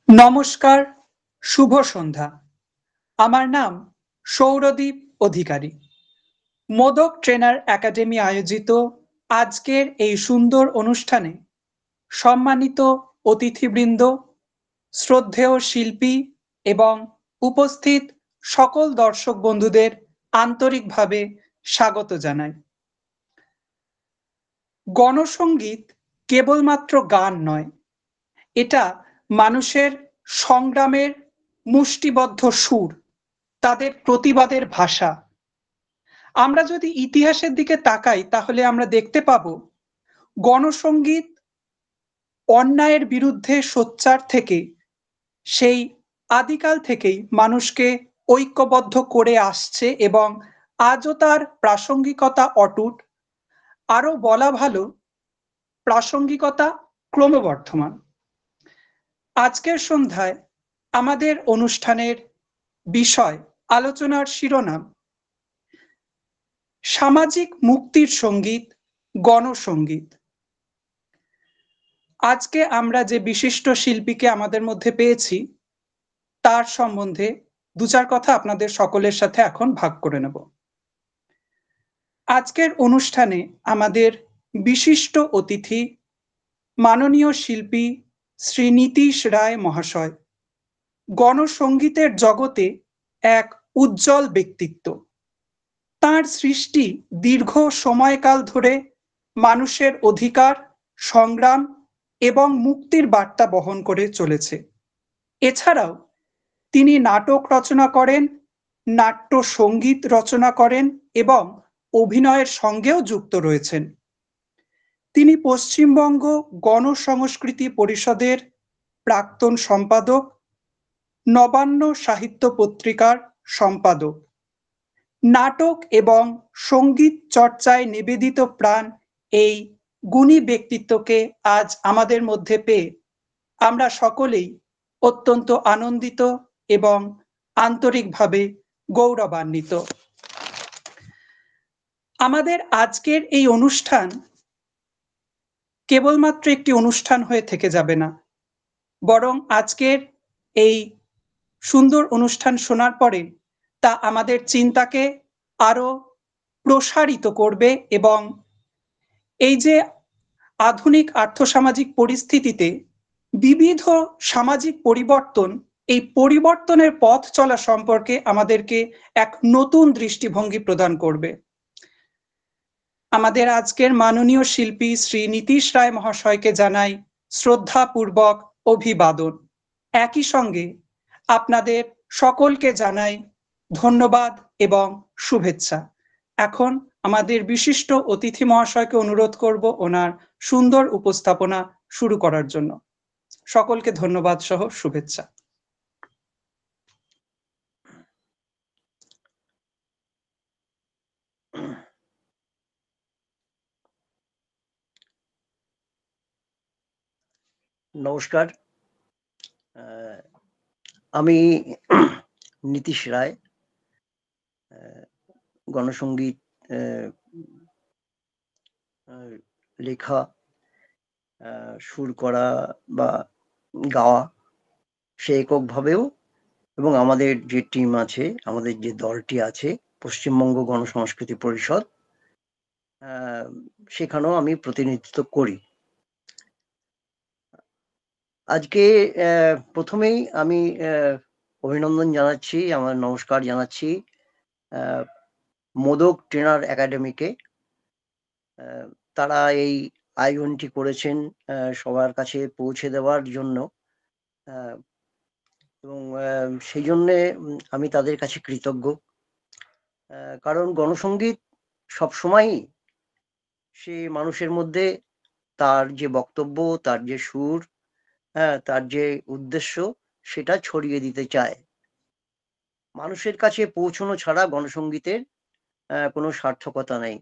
নমস্কার, শুভ সন্ধ্যা। আমার নাম সৌরদীপ অধিকারী। মোদক ট্রেনার একাডেমি আয়োজিত আজকের এই সুন্দর অনুষ্ঠানে সম্মানিত অতিথিবৃন্দ, শ্রদ্ধেয় শিল্পী এবং উপস্থিত সকল দর্শক বন্ধুদের আন্তরিকভাবে স্বাগত জানাই। গণসঙ্গীত কেবলমাত্র গান নয়, এটা মানুষের সংগ্রামের মুষ্টিবদ্ধ সুর, তাদের প্রতিবাদের ভাষা। আমরা যদি ইতিহাসের দিকে তাকাই তাহলে আমরা দেখতে পাব গণসঙ্গীত অন্যায়ের বিরুদ্ধে সোচ্চার থেকে সেই আদিকাল থেকেই মানুষকে ঐক্যবদ্ধ করে আসছে এবং আজও তার প্রাসঙ্গিকতা অটুট। আরো বলা ভালো, প্রাসঙ্গিকতা ক্রমবর্ধমান। আজকের সন্ধ্যায় আমাদের অনুষ্ঠানের বিষয়, আলোচনার শিরোনাম সামাজিক মুক্তির সঙ্গীত, গণসঙ্গীত। আজকে আমরা যে বিশিষ্ট শিল্পীকে আমাদের মধ্যে পেয়েছি তার সম্বন্ধে দু চার কথা আপনাদের সকলের সাথে এখন ভাগ করে নেব। আজকের অনুষ্ঠানে আমাদের বিশিষ্ট অতিথি মাননীয় শিল্পী শ্রী নীতিশ রায় মহাশয়, গণসঙ্গীতের জগতে এক উজ্জ্বল ব্যক্তিত্ব। তার সৃষ্টি দীর্ঘ সময়কাল ধরে মানুষের অধিকার, সংগ্রাম এবং মুক্তির বার্তা বহন করে চলেছে। এছাড়াও তিনি নাটক রচনা করেন, নাট্য সঙ্গীত রচনা করেন এবং অভিনয়ের সঙ্গেও যুক্ত রয়েছেন। তিনি পশ্চিমবঙ্গ গণসংস্কৃতি পরিষদের প্রাক্তন সম্পাদক, নবান্ন সাহিত্য পত্রিকার সম্পাদক। নাটক এবং সঙ্গীত চর্চায় নিবেদিত প্রাণ এই গুণী ব্যক্তিত্বকে আজ আমাদের মধ্যে পেয়ে আমরা সকলেই অত্যন্ত আনন্দিত এবং আন্তরিকভাবে গৌরবান্বিত। আমাদের আজকের এই অনুষ্ঠান কেবলমাত্র একটি অনুষ্ঠান হয়ে থেকে যাবে না, বরং আজকের এই সুন্দর অনুষ্ঠান শোনার পরে তা আমাদের চিন্তাকে আরো প্রসারিত করবে এবং এই যে আধুনিক আর্থসামাজিক পরিস্থিতিতে বিবিধ সামাজিক পরিবর্তন, এই পরিবর্তনের পথ চলা সম্পর্কে আমাদেরকে এক নতুন দৃষ্টিভঙ্গি প্রদান করবে। আমাদের আজকের মাননীয় শিল্পী শ্রী নীতিশ রায় মহাশয়কে জানাই শ্রদ্ধাপূর্বক অভিবাদন। একই সঙ্গে আপনাদের সকলকে জানাই ধন্যবাদ এবং শুভেচ্ছা। এখন আমাদের বিশিষ্ট অতিথি মহাশয়কে অনুরোধ করব ওনার সুন্দর উপস্থাপনা শুরু করার জন্য। সকলকে ধন্যবাদ সহ শুভেচ্ছা। নমস্কার, আমি নীতিশ রায়। গণসঙ্গীত লেখা, সুর করা বা গাওয়া সে এককভাবেও, এবং আমাদের যে টিম আছে, আমাদের যে দলটি আছে পশ্চিমবঙ্গ গণসংস্কৃতি পরিষদ, সেখানেও আমি প্রতিনিধিত্ব করি। আজকে প্রথমেই আমি অভিনন্দন জানাচ্ছি, আমার নমস্কার জানাচ্ছি মোদক ট্রেনার একাডেমিকে। তারা এই আয়োজনটি করেছেন সবার কাছে পৌঁছে দেওয়ার জন্য, এবং সেই জন্যে আমি তাদের কাছে কৃতজ্ঞ। কারণ গণসঙ্গীত সবসময়ই সে মানুষের মধ্যে তার যে বক্তব্য, তার যে সুর, তার যে উদ্দেশ্য, সেটা ছড়িয়ে দিতে চায়। মানুষের কাছে পৌঁছানো ছাড়া গণসঙ্গীতের কোনো সার্থকতা নেই।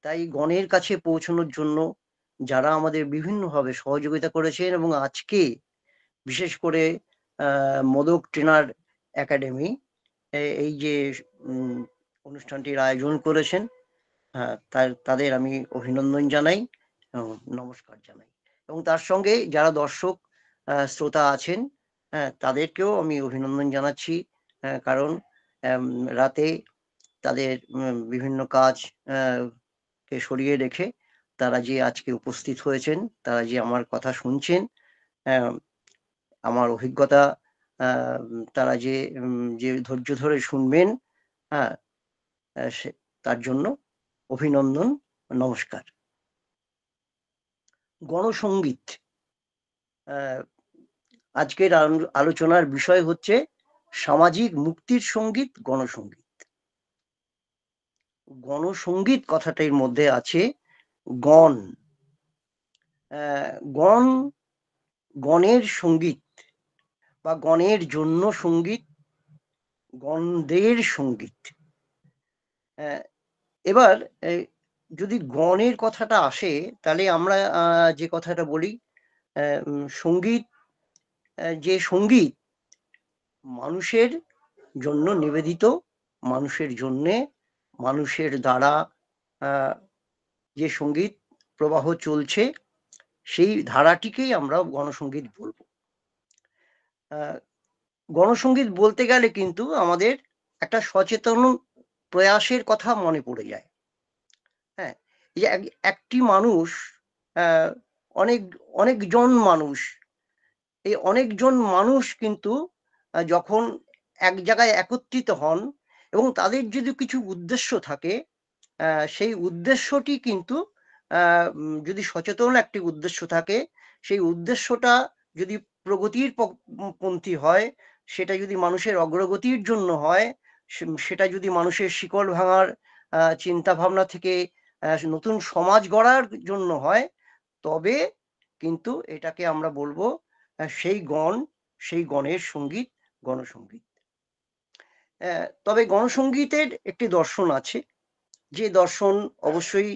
তাই গণের কাছে পৌঁছানোর জন্য যারা আমাদের বিভিন্নভাবে সহযোগিতা করেছেন, এবং আজকে বিশেষ করে মোদক ট্রেনার একাডেমি এই যে অনুষ্ঠানটির আয়োজন করেছেন, তাদের আমি অভিনন্দন জানাই এবং নমস্কার জানাই। এবং তার সঙ্গে যারা দর্শক শ্রোতা আছেন, তাদেরকেও আমি অভিনন্দন জানাচ্ছি, কারণ রাতে তাদের বিভিন্ন কাজ কে সরিয়ে রেখে তারা যে আজকে উপস্থিত হয়েছেন, তারা যে আমার কথা শুনছেন, আমার অভিজ্ঞতা তারা যে ধৈর্য ধরে শুনবেন, হ্যাঁ, তার জন্য অভিনন্দন, নমস্কার। গণসঙ্গীত, আজকের আলোচনার বিষয় হচ্ছে সামাজিক মুক্তির সঙ্গীত, গণসঙ্গীত। গণসঙ্গীত কথাটার মধ্যে আছে গণ, গণ, গণের সঙ্গীত বা গণের জন্য সঙ্গীত, গণদের সঙ্গীত। এবার যদি গণের কথাটা আসে, তাহলে আমরা যে কথাটা বলি, সঙ্গীত, যে সঙ্গীত মানুষের জন্য নিবেদিত, মানুষের জন্যে, মানুষের দ্বারা যে সঙ্গীত প্রবাহ চলছে, সেই ধারাটিকেই আমরা গণসঙ্গীত বলবো। গণসঙ্গীত বলতে গেলে কিন্তু আমাদের একটা সচেতন প্রয়াসের কথা মনে পড়ে যায়। হ্যাঁ, যে একটি মানুষ, অনেকজন মানুষ, এই অনেকজন মানুষ কিন্তু যখন এক জায়গায় একত্রিত হন এবং তাদের যদি কিছু উদ্দেশ্য থাকে, সেই উদ্দেশ্যটি কিন্তু যদি সচেতন একটি উদ্দেশ্য থাকে, সেই উদ্দেশ্যটা যদি প্রগতির পন্থী হয়, সেটা যদি মানুষের অগ্রগতির জন্য হয়, সেটা যদি মানুষের শিকল ভাঙার চিন্তা ভাবনা থেকে নতুন সমাজ গড়ার জন্য হয়, তবে কিন্তু এটাকে আমরা বলবো সেই গণ, সেই গণের সঙ্গীত, গণসঙ্গীত। তবে গণসঙ্গীতের একটি দর্শন আছে, যে দর্শন অবশ্যই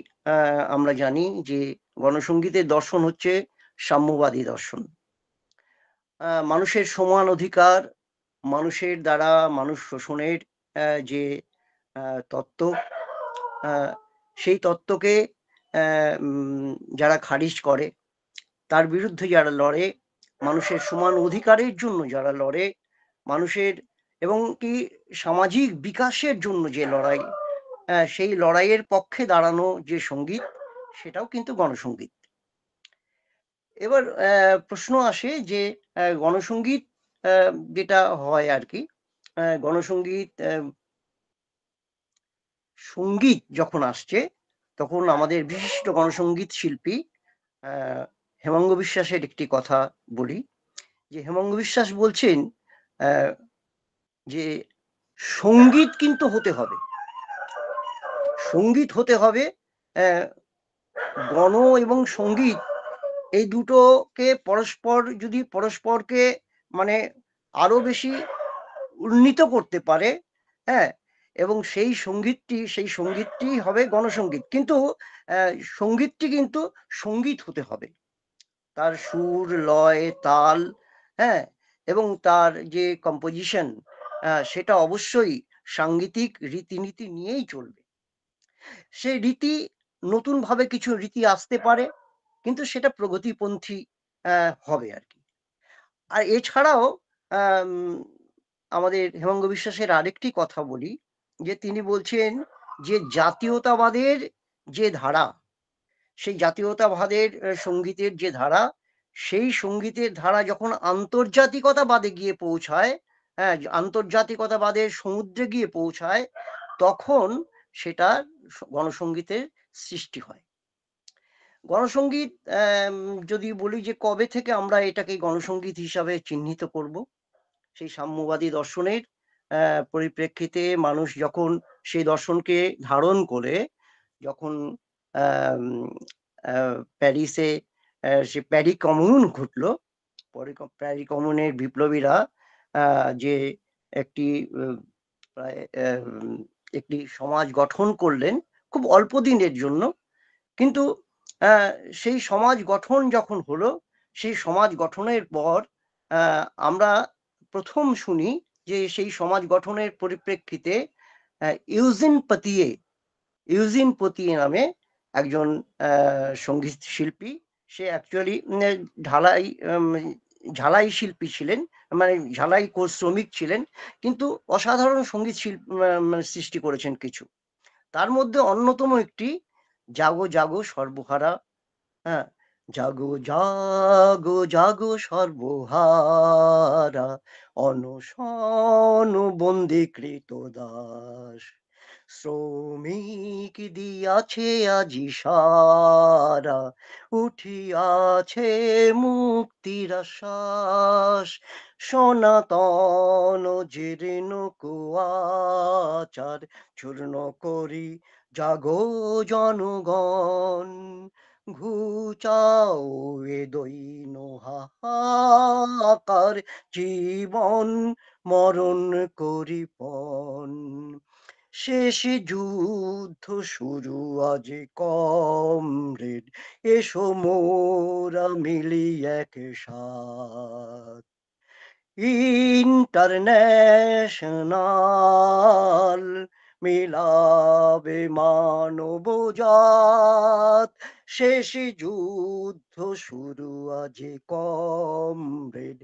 আমরা জানি যে গণসঙ্গীতের দর্শন হচ্ছে সাম্যবাদী দর্শন। মানুষের সমান অধিকার, মানুষের দ্বারা মানুষ শোষণের যে তত্ত্ব, সেই তত্ত্বকে যারা খারিজ করে, তার বিরুদ্ধে যারা লড়ে, মানুষের সমান অধিকারের জন্য যারা লড়ে, মানুষের এবং কি সামাজিক বিকাশের জন্য যে লড়াই, সেই লড়াইয়ের পক্ষে দাঁড়ানো যে সঙ্গীত, সেটাও কিন্তু গণসঙ্গীত। এবার প্রশ্ন আসে যে গণসঙ্গীত যেটা হয় আর কি, গণসঙ্গীত, সঙ্গীত যখন আসছে, তখন আমাদের বিশিষ্ট গণসঙ্গীত শিল্পী হেমাঙ্গ বিশ্বাসের একটি কথা বলি, যে হেমাঙ্গ বিশ্বাস বলছেন যে সঙ্গীত কিন্তু হতে হবে, সঙ্গীত হতে হবে, গণ এবং সঙ্গীত এই দুটোকে যদি পরস্পরকে মানে আরো বেশি উন্নীত করতে পারে, হ্যাঁ, এবং সেই সঙ্গীতটি হবে গণসঙ্গীত। কিন্তু সঙ্গীতটি কিন্তু সঙ্গীত হতে হবে, তার সুর, লয়, তাল, হ্যাঁ, এবং তার যে কম্পোজিশন, সেটা অবশ্যই সাংগীতিক রীতিনীতি নিয়েই চলবে। সেই রীতি, নতুন ভাবে কিছু রীতি আসতে পারে, কিন্তু সেটা প্রগতিপন্থী হবে আর কি। আর এছাড়াও আমাদের হেমাঙ্গ বিশ্বাসের আরেকটি কথা বলি, যে তিনি বলছেন যে জাতীয়তাবাদের যে ধারা, সেই জাতীয়তাবাদের সঙ্গীতের যে ধারা, সেই সঙ্গীতের ধারা যখন আন্তর্জাতিকতাবাদে গিয়ে পৌঁছায়, হ্যাঁ, আন্তর্জাতিকতাবাদের সমুদ্রে গিয়ে পৌঁছায়, তখন সেটা গণসঙ্গীতের সৃষ্টি হয়। গণসঙ্গীত, যদি বলি যে কবে থেকে আমরা এটাকে গণসঙ্গীত হিসাবে চিহ্নিত করব, সেই সাম্যবাদী দর্শনের পরিপ্রেক্ষিতে মানুষ যখন সেই দর্শনকে ধারণ করে, যখন প্যারিসে সে প্যারি কমিউন ঘটলো, প্যারি কমিউনের বিপ্লবীরা যে একটি প্রায় একটি সমাজ গঠন করলেন খুব অল্প দিনের জন্য, কিন্তু সেই সমাজ গঠন যখন হলো, সেই সমাজ গঠনের পর আমরা প্রথম শুনি যে সেই সমাজ গঠনের পরিপ্রেক্ষিতে ইউজিন পতিয়ে নামে একজন সঙ্গীত শিল্পী। সে অ্যাকচুয়ালি ঢালাই ঝালাই শিল্পী ছিলেন, মানে ঝালাই শ্রমিক ছিলেন, কিন্তু অসাধারণ সঙ্গীত মানে সৃষ্টি করেছেন কিছু। তার মধ্যে অন্যতম একটি জাগো জাগো সর্বহারা। হ্যাঁ, জাগো জাগো জাগো সর্বহারা, অনশন বন্দীকৃত দাস, শ্রমিক দিয়াছে আজি সারা, উঠিয়াছে মুক্তির আশ্বাস, সনাতন জীর্ণ কুয়াচার চূর্ণ করি জাগো জনগণ, ঘুচাও এ দৈন হাহাকার, জীবন মরণ করিপন, শেষ যুদ্ধ শুরু আজ কমরেড, এসো মোরা মিলি একসাথ, ইন্টারন্যাশনাল মিলাবে মানবজাত, শেষ যুদ্ধ শুরু আজ কমরেড,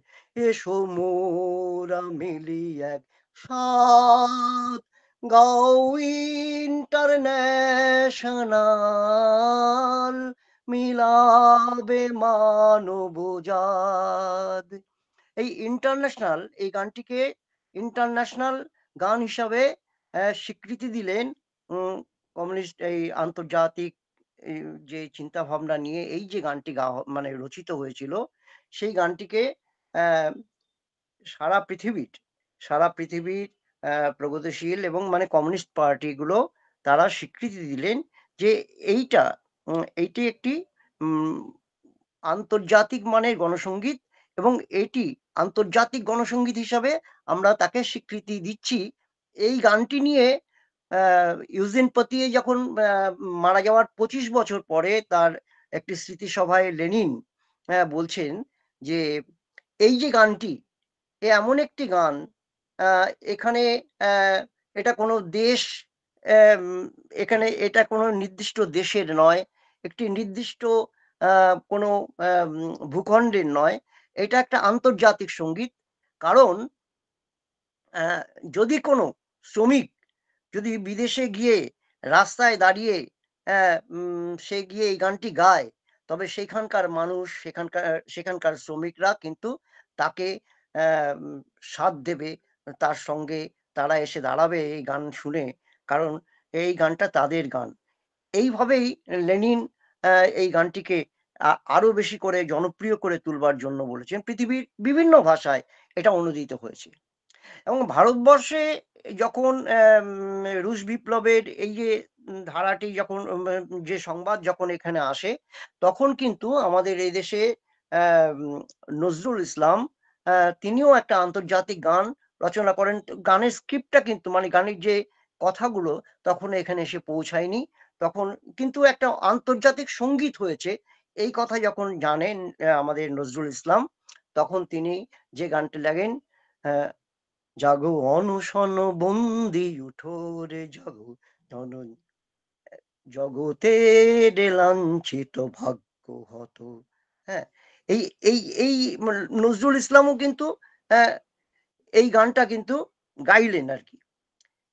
এসো মোরা মিলি এক সাথ, গাও ইন্টারন্যাশনাল মিলাবে মানবজাত। এই ইন্টারন্যাশনাল, এই গানটিকে ইন্টারন্যাশনাল গান হিসাবে স্বীকৃতি দিলেন কমিউনিস্ট, এই আন্তর্জাতিক যে চিন্তা ভাবনা নিয়ে এই যে গানটি মানে রচিত হয়েছিল, সেই গানটিকে সারা পৃথিবীর প্রগতিশীল এবং মানে কমিউনিস্ট পার্টিগুলো তারা স্বীকৃতি দিলেন যে এইটি একটি আন্তর্জাতিক মানের গণসঙ্গীত, এবং এটি আন্তর্জাতিক গণসঙ্গীত হিসাবে আমরা তাকে স্বীকৃতি দিচ্ছি। এই গানটি নিয়ে ইউজিন পতিয়ে যখন মারা যাওয়ার 25 বছর পরে তার একটি স্মৃতিসভায় লেনিন বলছেন যে এই যে গানটি, এমন একটি গান, এখানে এটা কোনো দেশ, এখানে এটা কোনো নির্দিষ্ট দেশের নয়, একটি নির্দিষ্ট কোনো ভূখণ্ডের নয়, এটা একটা আন্তর্জাতিক সঙ্গীত। কারণ যদি কোনো শ্রমিক যদি বিদেশে গিয়ে রাস্তায় দাঁড়িয়ে সে গিয়ে এই গানটি গায়, তবে সেখানকার মানুষ, সেখানকার শ্রমিকরা কিন্তু তাকে সাথ দেবে, তার সঙ্গে তারা এসে দাঁড়াবে এই গান শুনে, কারণ এই গানটা তাদের গান। এইভাবেই লেনিন এই গানটিকে আরো বেশি করে জনপ্রিয় করে তুলবার জন্য বলেছেন। পৃথিবীর বিভিন্ন ভাষায় এটা অনুদিত হয়েছে। এবং ভারতবর্ষে যখন রুশ বিপ্লবের এই যে ধারাটি যখন যে সংবাদ যখন এখানে আসে, তখন কিন্তু আমাদের এই দেশে নজরুল ইসলাম তিনিও একটা আন্তর্জাতিক গান রচনা করেন। গানের স্ক্রিপ্টটা কিন্তু মানে গানের যে কথাগুলো তখন এখানে এসে পৌঁছায়নি, তখন কিন্তু একটা আন্তর্জাতিক সঙ্গীত হয়েছে এই কথা যখন জানেন আমাদের নজরুল ইসলাম, তখন তিনি যে গানটি লাগেন, জাগো অনশন বন্দি উঠো রে জাগো, জগতের লাঞ্ছিত ভাগ্য হত। হ্যাঁ, এই এই এই নজরুল ইসলামও কিন্তু এই গানটা কিন্তু গাইলেন আর কি।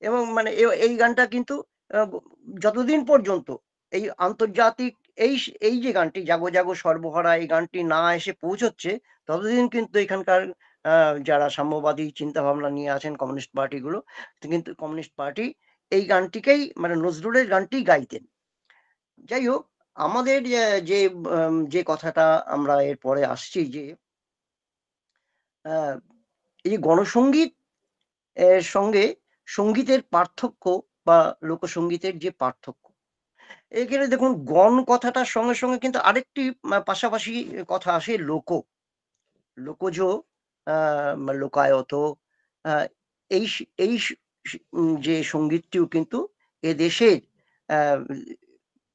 এবং মানে এই গানটা কিন্তু যতদিন পর্যন্ত এই আন্তর্জাতিক এই এই যে গানটি জাগো জাগো সর্বহারা, এই গানটি না এসে পৌঁছচ্ছে, ততদিন কিন্তু এখানকার যারা সাম্যবাদী চিন্তা ভাবনা নিয়ে আছেন কমিউনিস্ট পার্টিগুলো, কিন্তু কমিউনিস্ট পার্টি এই গানটিকেই মানে নজরুলের গানটি গাইতেন। যাই হোক, আমাদের যে যে কথাটা আমরা এরপরে আসছি, যে এই গণসঙ্গীত এর সঙ্গে সঙ্গীতের পার্থক্য বা লোকসঙ্গীতের যে পার্থক্য, এখানে দেখুন গণ কথাটার সঙ্গে সঙ্গে কিন্তু আরেকটি পাশাপাশি কথা আসে, লোকজ, লোকায়ত। এই এই যে সঙ্গীতটিও কিন্তু এদেশের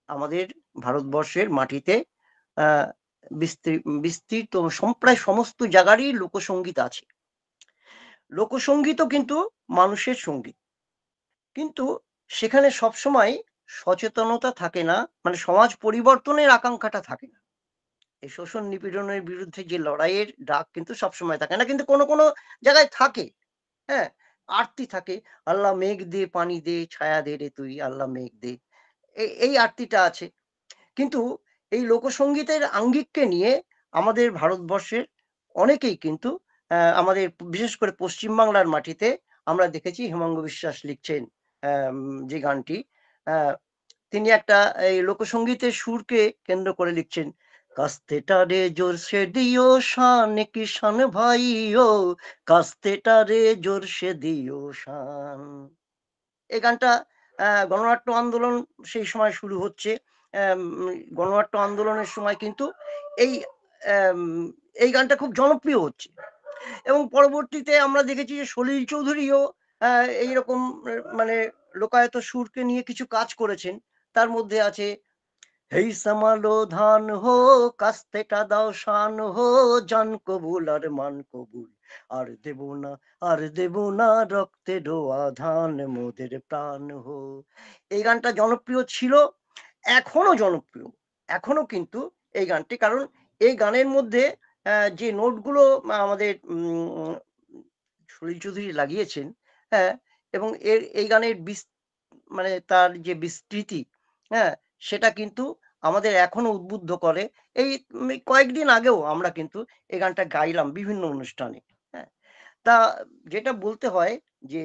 আমাদের ভারতবর্ষের মাটিতে বিস্তৃত প্রায় সমস্ত জায়গারই লোকসঙ্গীত আছে। লোকসঙ্গীতও কিন্তু মানুষের সঙ্গীত, কিন্তু সেখানে সবসময় সচেতনতা থাকে না, মানে সমাজ পরিবর্তনের আকাঙ্ক্ষাটা থাকে না। এই শোষণ নিপীড়নের বিরুদ্ধে যে লড়াইয়ের ডাক কিন্তু সবসময় থাকে না, কিন্তু কোনো কোনো জায়গায় থাকে। হ্যাঁ, আরতি থাকে, আল্লাহ মেঘ দে পানি দে ছায়া দে রে তুই আল্লাহ মেঘ দে, এই আরতিটা আছে। কিন্তু এই লোকসঙ্গীতের আঙ্গিককে নিয়ে আমাদের ভারতবর্ষের অনেকেই কিন্তু আমাদের বিশেষ করে পশ্চিমবাংলার মাটিতে আমরা দেখেছি হেমাঙ্গ বিশ্বাস লিখছেন যে গানটি, আহ, তিনি একটা এই লোকসঙ্গীতের সুরকে কেন্দ্র করে লিখছেন, কাস্তেটারে জোরসে দিও শান কিষান ভাইও, কাস্তেটারে জোরসে দিও শান। এই গানটা গণনাট্য আন্দোলন সেই সময় শুরু হচ্ছে। গণনাট্য আন্দোলনের সময় কিন্তু এই আম, এই গানটা খুব জনপ্রিয় হচ্ছে, এবং পরবর্তীতে আমরা দেখেছি যে সলিল চৌধুরীও এইরকম মানে লোকায়ত সুরকে নিয়ে কিছু কাজ করেছেন। তার মধ্যে আছে হেই সামালো ধান হো, কাস্তেটা দাও শান হো, জান কবুল আর মান কবুল, আর দেব না আর দেব না রক্তে ডোয়া ধান মোদের প্রাণ হো। এই গানটা জনপ্রিয় ছিল, এখনো জনপ্রিয়, এখনো কিন্তু এই গানটি, কারণ এই গানের মধ্যে যে নোটগুলো আমাদের সলিল চৌধুরী লাগিয়েছেন, হ্যাঁ, এবং এই গানের মানে তার যে বিস্তৃতি, হ্যাঁ, সেটা কিন্তু আমাদের এখনো উদ্বুদ্ধ করে। এই কয়েকদিন আগেও আমরা কিন্তু এই গানটা গাইলাম বিভিন্ন অনুষ্ঠানে। হ্যাঁ, তা যেটা বলতে হয় যে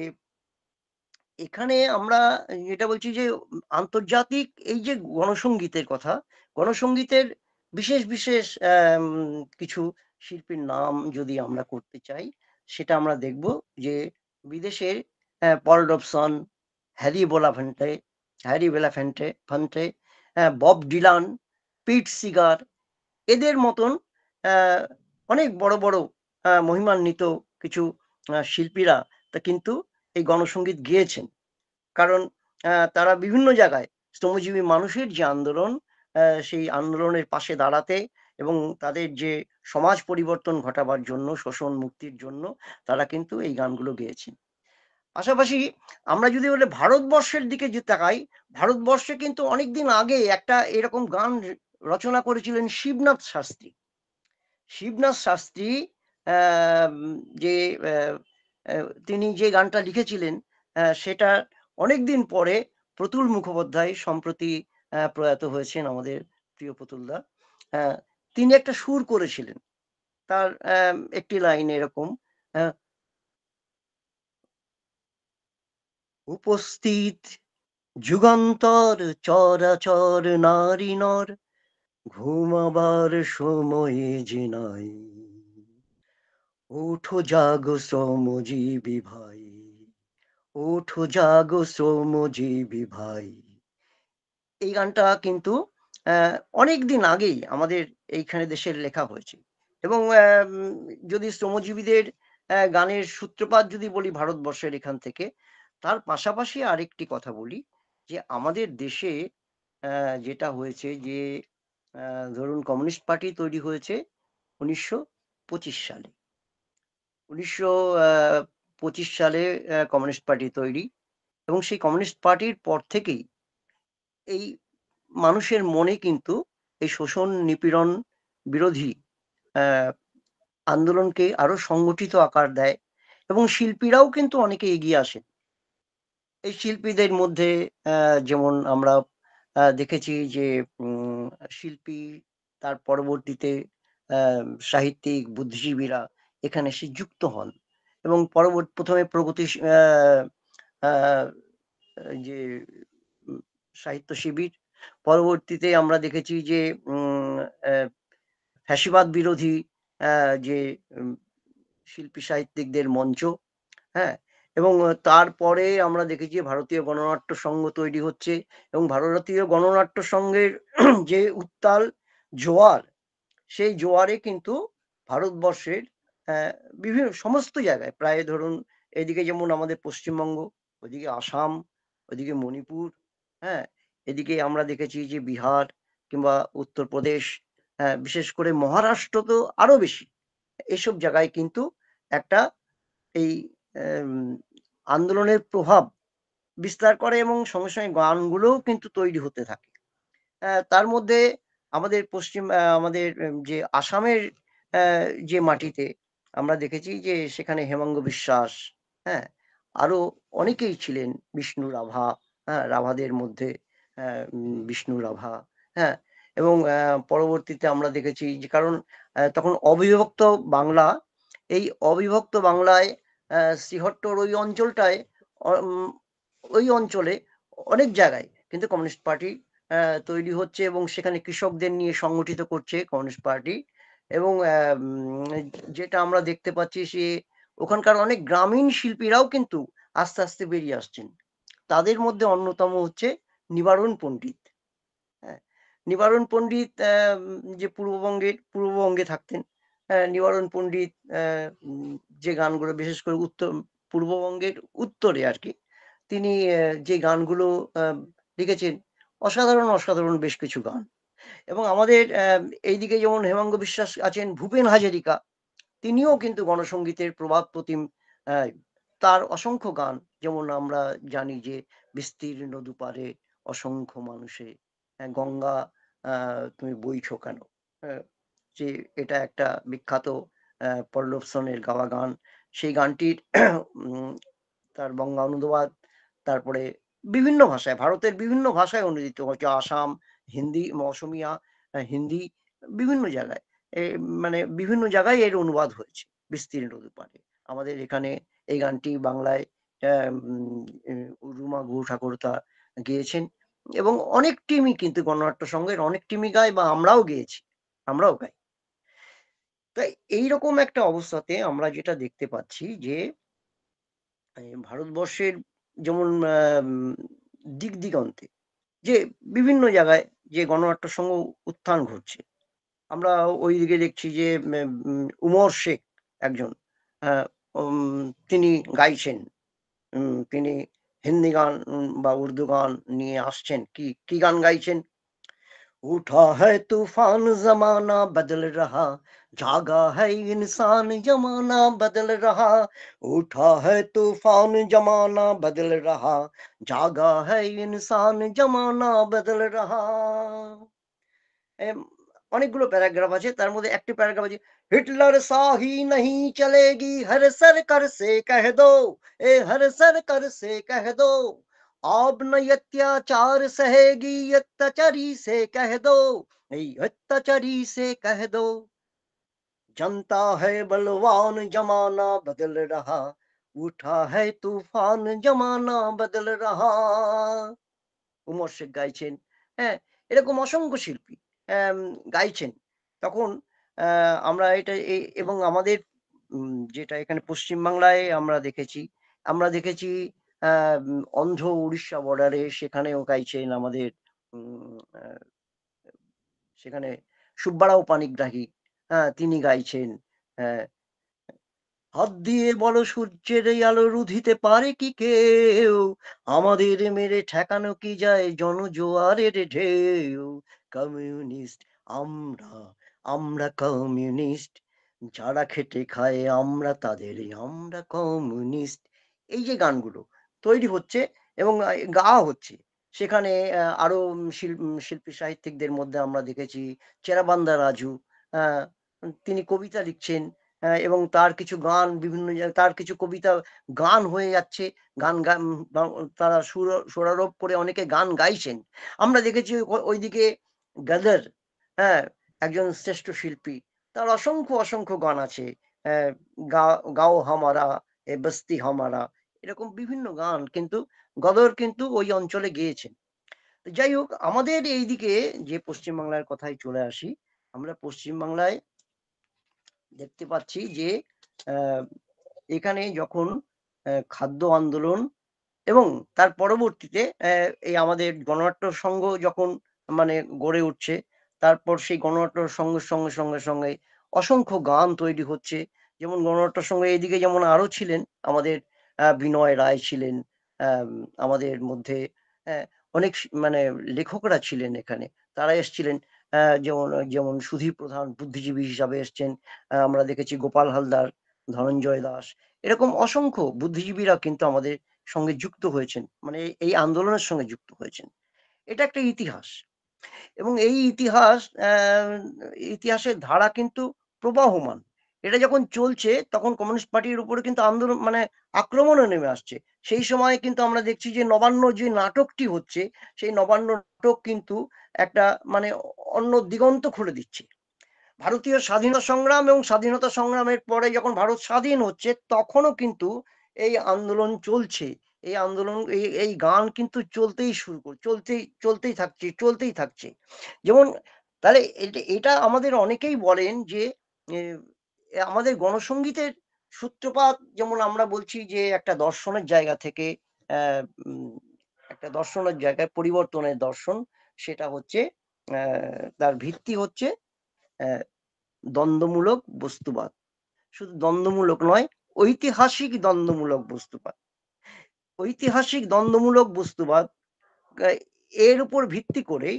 এখানে আমরা যেটা বলছি যে আন্তর্জাতিক এই যে গণসঙ্গীতের কথা, গণসঙ্গীতের বিশেষ বিশেষ কিছু শিল্পীর নাম যদি আমরা করতে চাই, সেটা আমরা দেখব যে বিদেশের পল রবসন, হ্যারি বেলাফেন্টে, বব ডিলান, পিট সিগার, এদের মতন আহ, অনেক বড় বড় মহিমান্বিত কিছু শিল্পীরা তা কিন্তু এই গণসঙ্গীত গেয়েছেন। কারণ তারা বিভিন্ন জায়গায় শ্রমজীবী মানুষের যে আন্দোলন, সেই আন্দোলনের পাশে দাঁড়াতে এবং তাদের যে সমাজ পরিবর্তন ঘটাবার জন্য, শোষণ মুক্তির জন্য তারা কিন্তু এই গানগুলো গেয়েছেন। পাশাপাশি আমরা যদি বলে ভারতবর্ষের দিকে যে তাকাই, ভারতবর্ষে কিন্তু অনেকদিন আগে একটা এরকম গান রচনা করেছিলেন শিবনাথ শাস্ত্রী। শিবনাথ শাস্ত্রী যে তিনি যে গানটা লিখেছিলেন, সেটা অনেকদিন পরে প্রতুল মুখোপাধ্যায় সম্প্রতি প্রয়াত হয়েছেন আমাদের প্রিয় প্রতুলদা, তিনি একটা সুর করেছিলেন। তার একটি লাইন এরকম, উপস্থিত যুগান্তর চরাচর নারী নর, ঘুমাবার সময়ে যে নাই, ওঠো জাগো শ্রমজীবী ভাই, ওঠো জাগো শ্রমজীবী ভাই। এই গানটা কিন্তু অনেক দিন আগেই আমাদের এইখানে দেশের লেখা হয়েছে, এবং যদি শ্রমজীবীদের গানের সূত্রপাত যদি বলি ভারতবর্ষের এখান থেকে, তার পাশাপাশি আরেকটি কথা বলি যে আমাদের দেশে যেটা হয়েছে যে ধরুন কমিউনিস্ট পার্টি তৈরি হয়েছে 1925 সালে। 1925 সালে কমিউনিস্ট পার্টি তৈরি, এবং সেই কমিউনিস্ট পার্টির পর থেকেই এই মানুষের মনে কিন্তু এই শোষণ নিপীড়ন বিরোধী আন্দোলনকে আরো সংগঠিত আকার দেয়, এবং শিল্পীরাও কিন্তু অনেকে এগিয়ে আসেন। এই শিল্পীদের মধ্যে যেমন আমরা দেখেছি যে শিল্পী, তার পরবর্তীতে সাহিত্যিক বুদ্ধিজীবীরা এখানে এসে যুক্ত হন, এবং প্রথমে প্রগতি যে সাহিত্য শিবির, পরবর্তীতে আমরা দেখেছি যে ফ্যাসিবাদ বিরোধী যে শিল্পী সাহিত্যিকদের মঞ্চ, হ্যাঁ, এবং তারপরে আমরা দেখেছি ভারতীয় গণনাট্য সংঘ তৈরি হচ্ছে, এবং ভারতীয় গণনাট্য সংঘের যে উত্তাল জোয়ার, সেই জোয়ারে কিন্তু ভারতবর্ষের বিভিন্ন সমস্ত জায়গায় প্রায় ধরুন এদিকে যেমন আমাদের পশ্চিমবঙ্গ, ওদিকে আসাম, ওদিকে মণিপুর, হ্যাঁ, এদিকে আমরা দেখেছি যে বিহার কিংবা উত্তরপ্রদেশ, বিশেষ করে মহারাষ্ট্র তো আরো বেশি, এসব জায়গায় কিন্তু একটা এই আন্দোলনের প্রভাব বিস্তার করে এবং সঙ্গে সঙ্গে গানগুলোও কিন্তু তৈরি হতে থাকে। তার মধ্যে আমাদের আমাদের যে আসামের যে মাটিতে আমরা দেখেছি যে সেখানে হেমাঙ্গ বিশ্বাস, হ্যাঁ, আরো অনেকেই ছিলেন, বিষ্ণু রাভা, হ্যাঁ, রাভাদের মধ্যে বিষ্ণু রাভা, হ্যাঁ, এবং পরবর্তীতে আমরা দেখেছি যে কারণ তখন অবিভক্ত বাংলা, এই অবিভক্ত বাংলায় শ্রীহট্টর ওই অঞ্চলটায় ওই অঞ্চলে অনেক জায়গায় কিন্তু কমিউনিস্ট পার্টি তৈরি হচ্ছে এবং সেখানে কৃষকদের নিয়ে সংগঠিত করছে কমিউনিস্ট পার্টি। এবং যেটা আমরা দেখতে পাচ্ছি সে ওখানকার অনেক গ্রামীণ শিল্পীরাও কিন্তু আস্তে আস্তে বেরিয়ে আসছেন। তাদের মধ্যে অন্যতম হচ্ছে নিবারণ পণ্ডিত। হ্যাঁ, নিবারণ পণ্ডিত যে পূর্ববঙ্গে থাকতেন। নিবারণ পণ্ডিত যে গানগুলো বিশেষ করে পূর্ববঙ্গের উত্তরে আর কি, তিনি যে গানগুলো লিখেছেন, অসাধারণ অসাধারণ বেশ কিছু গান। এবং আমাদের এইদিকে যেমন হেমাঙ্গ বিশ্বাস আছেন, ভূপেন হাজারিকা, তিনিও কিন্তু গণসঙ্গীতের প্রভাব প্রতিম। তার অসংখ্য গান, যেমন আমরা জানি যে বিস্তীর্ণ দুপারে অসংখ্য মানুষে, গঙ্গা তুমি বইছো কেন, যে এটা একটা বিখ্যাত পল্লব সেনের গাওয়া গান। সেই গানটির তার বঙ্গা অনুবাদ, তারপরে বিভিন্ন ভাষায়, ভারতের বিভিন্ন ভাষায় অনুদিত হচ্ছে, আসাম, হিন্দি, অসমিয়া, হিন্দি, বিভিন্ন জায়গায় মানে বিভিন্ন জায়গায় এর অনুবাদ হয়েছে। বিস্তীর্ণ দুপারে আমাদের এখানে এই গানটি বাংলায় রুমা গুহ ঠাকুর তা গেয়েছেন এবং অনেক টিমই কিন্তু গণনাট্য সংঘের অনেক টিমই গায় বা আমরাও গেয়েছি, আমরাও গাই। তাই এইরকম একটা অবস্থাতে আমরা যেটা দেখতে পাচ্ছি যে ভারতবর্ষের যেমন দিক দিগন্তে যে বিভিন্ন জায়গায় যে গণনাট্য সংঘ উত্থান ঘটছে, আমরা ওই দিকে দেখছি যে উমর শেখ একজন, তিনি গাইছেন, তিনি হিন্দি গান বা উর্দু গান নিয়ে আসছেন। কি কি গান গাইছেন? उठा है तूफान जमाना बदल रहा, जागा है इंसान जमाना बदल रहा। उठा है तूफान जमाना बदल रहा, जागा है इंसान जमाना बदल रहा। অনেকগুলো প্যারাগ্রাফ আছে, তার মধ্যে একটি প্যারাগ্রাফ আছে, हिटलर शाही नहीं चलेगी हर सरकार से कह दो, ए हर सरकार से कह दो, अब न अत्याचार सहेगी अत्याचारी से कह दो, ए अत्याचारी से कह दो, जनता है बलवान जमाना बदल रहा, उठा है तूफान जमाना बदल रहा। উমর শেখ গাইছেন। হ্যাঁ, এরকম অসংখ্য শিল্পী গাইছেন। তখন আমরা এটা এবং আমাদের যেটা এখানে পশ্চিম বাংলায় আমরা দেখেছি অন্ধ্র উড়িষ্যা বর্ডারে সেখানেও গাইছেন আমাদের আ সেখানে সুব্বারাও পানিগ্রাহী, হ্যাঁ, তিনি গাইছেন। হ্যাঁ, হাত দিয়ে বলো সূর্যের এই আলো রুধিতে পারে কি কেউ, আমাদের মেরে ঠেকানো কি যায় জনজোয়ারের ঢেউ, কমিউনিস্ট আমরা, আমরা কমিউনিস্ট, যারা খেটে খায় আমরা তাদের, আমরা কমিউনিস্ট। এই যে গানগুলো তৈরি হচ্ছে এবং গাওয়া হচ্ছে সেখানে আরো শিল্পী সাহিত্যিকদের মধ্যে আমরা দেখেছি চেরাবান্দা রাজু, আহ, তিনি কবিতা লিখছেন এবং তার কিছু গান বিভিন্ন জায়গায়, তার কিছু কবিতা গান হয়ে যাচ্ছে, তারা সুরারোপ করে অনেকে গান গাইছেন। আমরা দেখেছি ওইদিকে গদর, হ্যাঁ, একজন শ্রেষ্ঠ শিল্পী, তার অসংখ্য অসংখ্য গান আছে, গাও হামারা, এ বস্তি হামারা, এরকম বিভিন্ন গান কিন্তু গদর কিন্তু ওই অঞ্চলে গেয়েছেন। যাই হোক, আমাদের এইদিকে যে পশ্চিমবাংলার কথায় চলে আসি, আমরা পশ্চিমবাংলায় দেখতে পাচ্ছি যে এখানে যখন খাদ্য আন্দোলন এবং তার পরবর্তীতে এই আমাদের গণনাট্য সংঘ যখন মানে গড়ে উঠছে, তারপর সেই গণনাট্য সংঘের সঙ্গে সঙ্গে সঙ্গে অসংখ্য গান তৈরি হচ্ছে। যেমন গণনাট্য সংঘ এদিকে যেমন আরো ছিলেন আমাদের বিনয় রায় ছিলেন, আমাদের মধ্যে অনেক মানে লেখকরা ছিলেন এখানে, তারা এসছিলেন, যেমন যেমন সুধীর প্রধান বুদ্ধিজীবী হিসাবে এসছেন, আমরা দেখেছি গোপাল হালদার, ধনঞ্জয় দাস, এরকম অসংখ্য বুদ্ধিজীবীরা কিন্তু আমাদের সঙ্গে যুক্ত হয়েছেন, মানে এই আন্দোলনের সঙ্গে যুক্ত হয়েছেন। এটা একটা ইতিহাস, এবং এই ইতিহাসের ধারা কিন্তু প্রবাহমান। এটা যখন চলছে তখন কমিউনিস্ট পার্টির উপরে কিন্তু আন্দোলন, মানে আক্রমণও নেমে আসছে। সেই সময় কিন্তু আমরা দেখছি যে নবান্ন যে নাটকটি হচ্ছে, সেই নবান্ন নাটক কিন্তু একটা মানে অন্য দিগন্ত খুলে দিচ্ছে। ভারতীয় স্বাধীনতা সংগ্রাম এবং স্বাধীনতা সংগ্রামের পরে যখন ভারত স্বাধীন হচ্ছে, তখনও কিন্তু এই আন্দোলন চলছে। এই আন্দোলন, এই গান কিন্তু চলতেই থাকছে। যেমন তাহলে এটা আমাদের অনেকেই বলেন যে আমাদের গণসঙ্গীতের সূত্রপাত, যেমন আমরা বলছি যে একটা দর্শনের জায়গা থেকে, একটা দর্শনের জায়গায় পরিবর্তনের দর্শন, সেটা হচ্ছে তার ভিত্তি হচ্ছে দ্বন্দ্বমূলক বস্তুবাদ। শুধু দ্বন্দ্বমূলক নয়, ঐতিহাসিক দ্বন্দ্বমূলক বস্তুবাদ। ঐতিহাসিক দ্বন্দ্বমূলক বস্তুবাদ, এর উপর ভিত্তি করেই,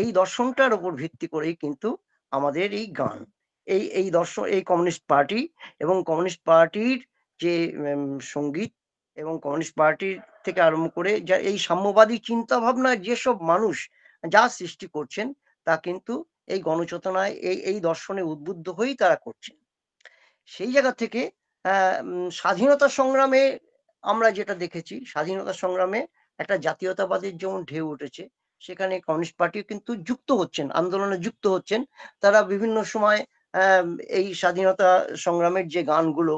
এই দর্শনটার উপর ভিত্তি করেই কিন্তু আমাদের এই গান, এই দর্শন, এই কমিউনিস্ট পার্টি এবং কমিউনিস্ট পার্টির যে সঙ্গীত, এবং কমিউনিস্ট পার্টির থেকে আরম্ভ করে যা এই সাম্যবাদী চিন্তা ভাবনা যেসব মানুষ যা সৃষ্টি করছেন, তা কিন্তু এই গণচেতনায়, এই দর্শনে উদ্বুদ্ধ হয়েই তারা করছেন। সেই জায়গা থেকে স্বাধীনতা সংগ্রামে আমরা যেটা দেখেছি, স্বাধীনতা সংগ্রামে একটা জাতীয়তাবাদের যেমন ঢেউ উঠেছে, সেখানে কমিউনিস্ট পার্টিও কিন্তু যুক্ত হচ্ছেন, আন্দোলনে যুক্ত হচ্ছেন। তারা বিভিন্ন সময় এই স্বাধীনতা সংগ্রামের যে গানগুলো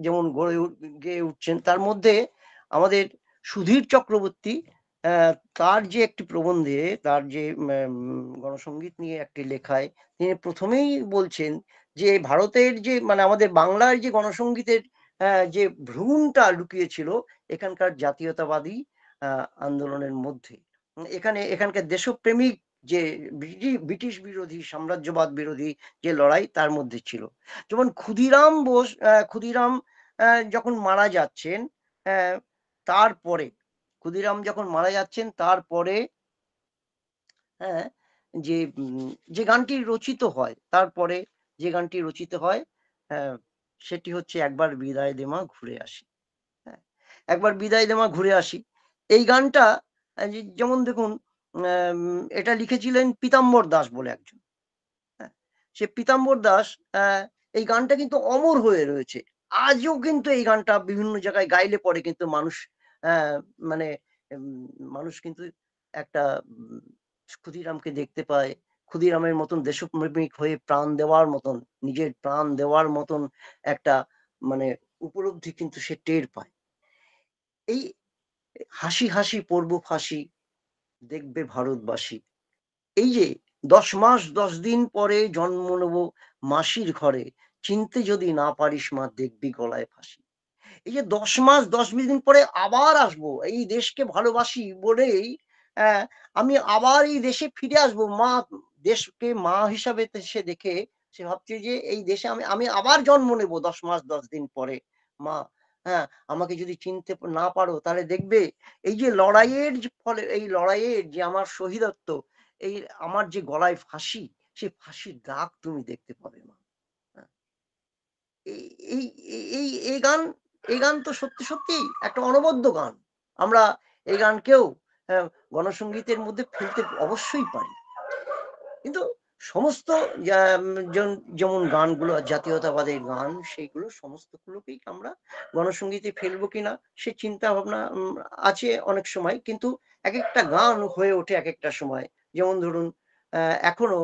যেমন গেয়ে উঠছেন, তার মধ্যে আমাদের সুধীর চক্রবর্তী তার যে একটি প্রবন্ধে, তার যে গণসঙ্গীত নিয়ে একটি লেখায় তিনি প্রথমেই বলছেন যে ভারতের যে, মানে আমাদের বাংলার যে গণসঙ্গীতের যে ভ্রূণটা লুকিয়েছিল এখানকার জাতীয়তাবাদী আন্দোলনের মধ্যে। এখানকার দেশপ্রেমিক যে ব্রিটিশ বিরোধী, সাম্রাজ্যবাদ বিরোধী যে লড়াই, তার মধ্যে ছিল। যেমন ক্ষুদিরাম যখন মারা যাচ্ছেন, তারপরে ক্ষুদিরাম যখন মারা যাচ্ছেন তারপরে হ্যাঁ, যে গানটি রচিত হয়, তারপরে যে গানটি রচিত হয়, সেটি হচ্ছে একবার বিদায় দে মা ঘুরে আসি। হ্যাঁ, একবার বিদায় দে মা ঘুরে আসি। এই গানটা যেমন দেখুন, এটা লিখেছিলেন পীতাম্বর দাস বলে একজন। হ্যাঁ, সে পীতাম্বর দাস এই গানটা কিন্তু অমর হয়ে রয়েছে। আজও কিন্তু এই গানটা বিভিন্ন জায়গায় গাইলে পরে কিন্তু মানুষ মানে মানুষ কিন্তু একটা ক্ষুদিরামকে দেখতে পায়। ক্ষুদিরামের মতন দেশপ্রেমিক হয়ে প্রাণ দেওয়ার মতন, নিজের প্রাণ দেওয়ার মতন একটা মানে উপলব্ধি কিন্তু সে টের পায়। এই হাসি হাসি পড়ব ফাঁসি, দেখবে ভারতবাসী। এই যে 10 মাস 10 দিন পরে জন্ম নেব মাসির ঘরে, চিনতে যদি না পারিস মা দেখবি গলায় ফাঁসি। এই যে 10 মাস 10 দিন পরে আবার আসবো, এই দেশকে ভালোবাসি বলেই আমি আবার এই দেশে ফিরে আসবো। মা, দেশকে মা হিসাবে সে দেখে সে ভাবছে যে এই দেশে আমি আমি আবার জন্ম নেব 10 মাস 10 দিন পরে। মা, হ্যাঁ, আমাকে যদি চিনতে না পারো তাহলে দেখবে এই যে লড়াইয়ের যে ফলে, এই লড়াইয়ের যে আমার শহীদত্ব, এই আমার যে গলায় ফাঁসি, সেই ফাঁসির দাগ তুমি দেখতে পাবে মা। হ্যাঁ, এই এই এই এই গান, এই গান তো সত্যি সত্যি একটা অনবদ্য গান। আমরা এই গানকেও গণসঙ্গীতের মধ্যে ফেলতে অবশ্যই পারি। কিন্তু সমস্ত যেমন গানগুলো জাতীয়তাবাদের গান, সেইগুলো সমস্তগুলোকেই আমরা গণসঙ্গীতে ফেলবো কিনা সে চিন্তা ভাবনা আছে অনেক সময়, কিন্তু এক একটা গান হয়ে ওঠে এক একটা সময়। যেমন ধরুন, এখনো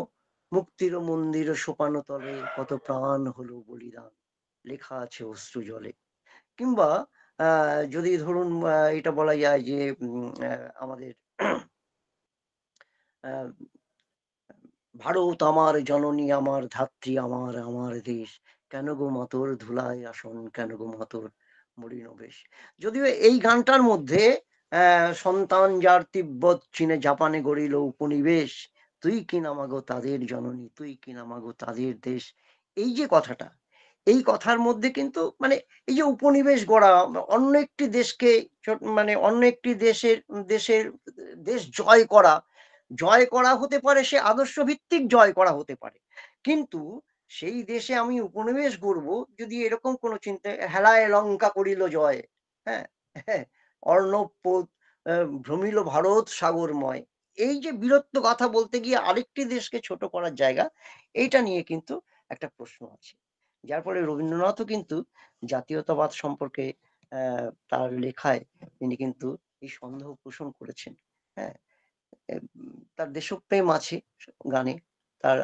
মুক্তির মন্দির সোপানো তলে কত প্রাণ হলো বলিদান, লেখা আছে অশ্রু জলে। কিংবা যদি ধরুন এটা বলা যায় যে আমাদের ভারত আমার জননী, আমার ধাত্রী, আমার আমার দেশ, কেন গো মাতর ধুলায় আসন, কেন গো মাতর মলিন বেশ। যদিও এই গানটার মধ্যে সন্তান যার তিব্বত চীনে জাপানে গড়িল উপনিবেশ, তুই কি না মাগো তাদের জননী, তুই কি না মাগো তাদের দেশ, এই যে কথাটা, এই কথার মধ্যে কিন্তু মানে এই যে উপনিবেশ গড়া, অন্য একটি দেশকে, মানে অন্য একটি দেশের দেশ জয় করা হতে পারে, সে আদর্শ ভিত্তিক জয় করা হতে পারে, কিন্তু সেই দেশে আমি উপনিবেশ গড়ব যদি এরকম কোনো চিন্তা, হেলায় লঙ্কা করিল জয়, হ্যাঁ, হ্যাঁ, অর্ণব পোত, ভ্রমিল ভারত সাগরময়। এই যে বীরত্ব গাথা বলতে গিয়ে আরেকটি দেশকে ছোট করার জায়গা, এইটা নিয়ে কিন্তু একটা প্রশ্ন আছে। যার ফলে রবীন্দ্রনাথও কিন্তু জাতীয়তাবাদ সম্পর্কে তার লেখায় তিনি কিন্তু এই সন্দেহ পোষণ করেছেন। হ্যাঁ, তার দেশপ্রেম আছে গানে। তার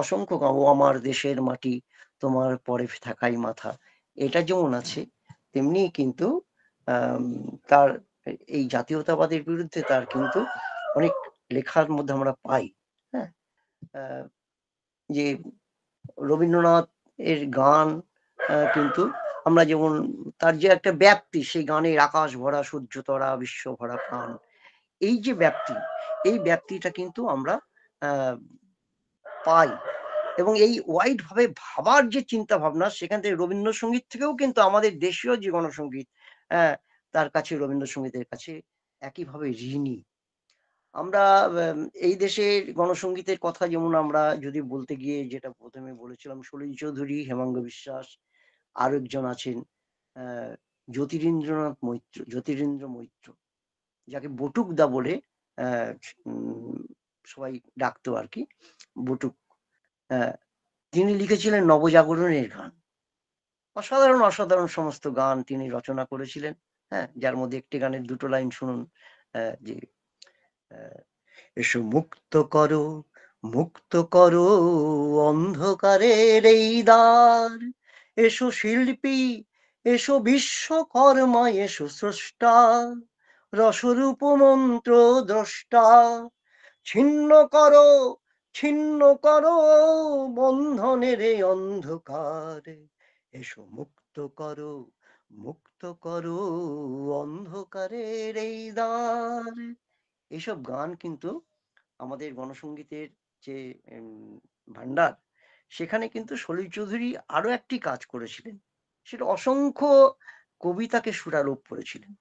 অসংখ্য গান, ও আমার দেশের মাটি তোমার পরে থাকাই মাথা, এটা যেমন আছে, তেমনি কিন্তু আম, তার এই জাতীয়তাবাদের বিরুদ্ধে তার কিন্তু অনেক লেখার মধ্যে আমরা পাই। হ্যাঁ, আহ, যে রবীন্দ্রনাথ এর গান কিন্তু আমরা যেমন তার যে একটা ব্যাপ্তি, সেই গানের আকাশ ভরা সূর্য তরা বিশ্ব ভরা প্রাণ, এই যে ব্যাপ্তি, এই ব্যাপ্তিটা কিন্তু আমরা আহ, পাই। এবং এই ওয়াইড ভাবে ভাবার যে চিন্তা ভাবনা, সেখান থেকে রবীন্দ্রসঙ্গীত থেকেও কিন্তু আমাদের দেশীয় যে গণসঙ্গীত, আহ, তার কাছে রবীন্দ্রসঙ্গীতের কাছে একইভাবে ঋণী আমরা। এই দেশের গণসঙ্গীতের কথা যেমন আমরা যদি বলতে গিয়ে, যেটা প্রথমে বলেছিলাম, সলিল চৌধুরী, হেমাঙ্গ বিশ্বাস, আরো একজন আছেন আহ জ্যোতিরিন্দ্র মৈত্র, যাকে বটুকদা বলে আহ সবাই ডাকতো আর কি, বটুক। আহ, তিনি লিখেছিলেন নবজাগরণের গান। অসাধারণ অসাধারণ সমস্ত গান তিনি রচনা করেছিলেন। হ্যাঁ, যার মধ্যে একটি গানের দুটো লাইন শুনুন, যে আহ, এসো মুক্ত করো অন্ধকারের এই দ্বার, এসো শিল্পী, এসো বিশ্বকর্মা, এসো স্রষ্টা, রসরূপ মন্ত্র দ্রষ্টা, ছিন্ন করো ছিন্ন করো বন্ধনের এই অন্ধকার, এসো মুক্ত করো অন্ধকারের এই দ্বার। এইসব গান কিন্তু আমাদের গণসঙ্গীতের যে ভান্ডার, সেখানে কিন্তু সলিল চৌধুরী আরো একটি কাজ করেছিলেন, সেটা অসংখ্য কবিতাকে সুরারোপ করেছিলেন।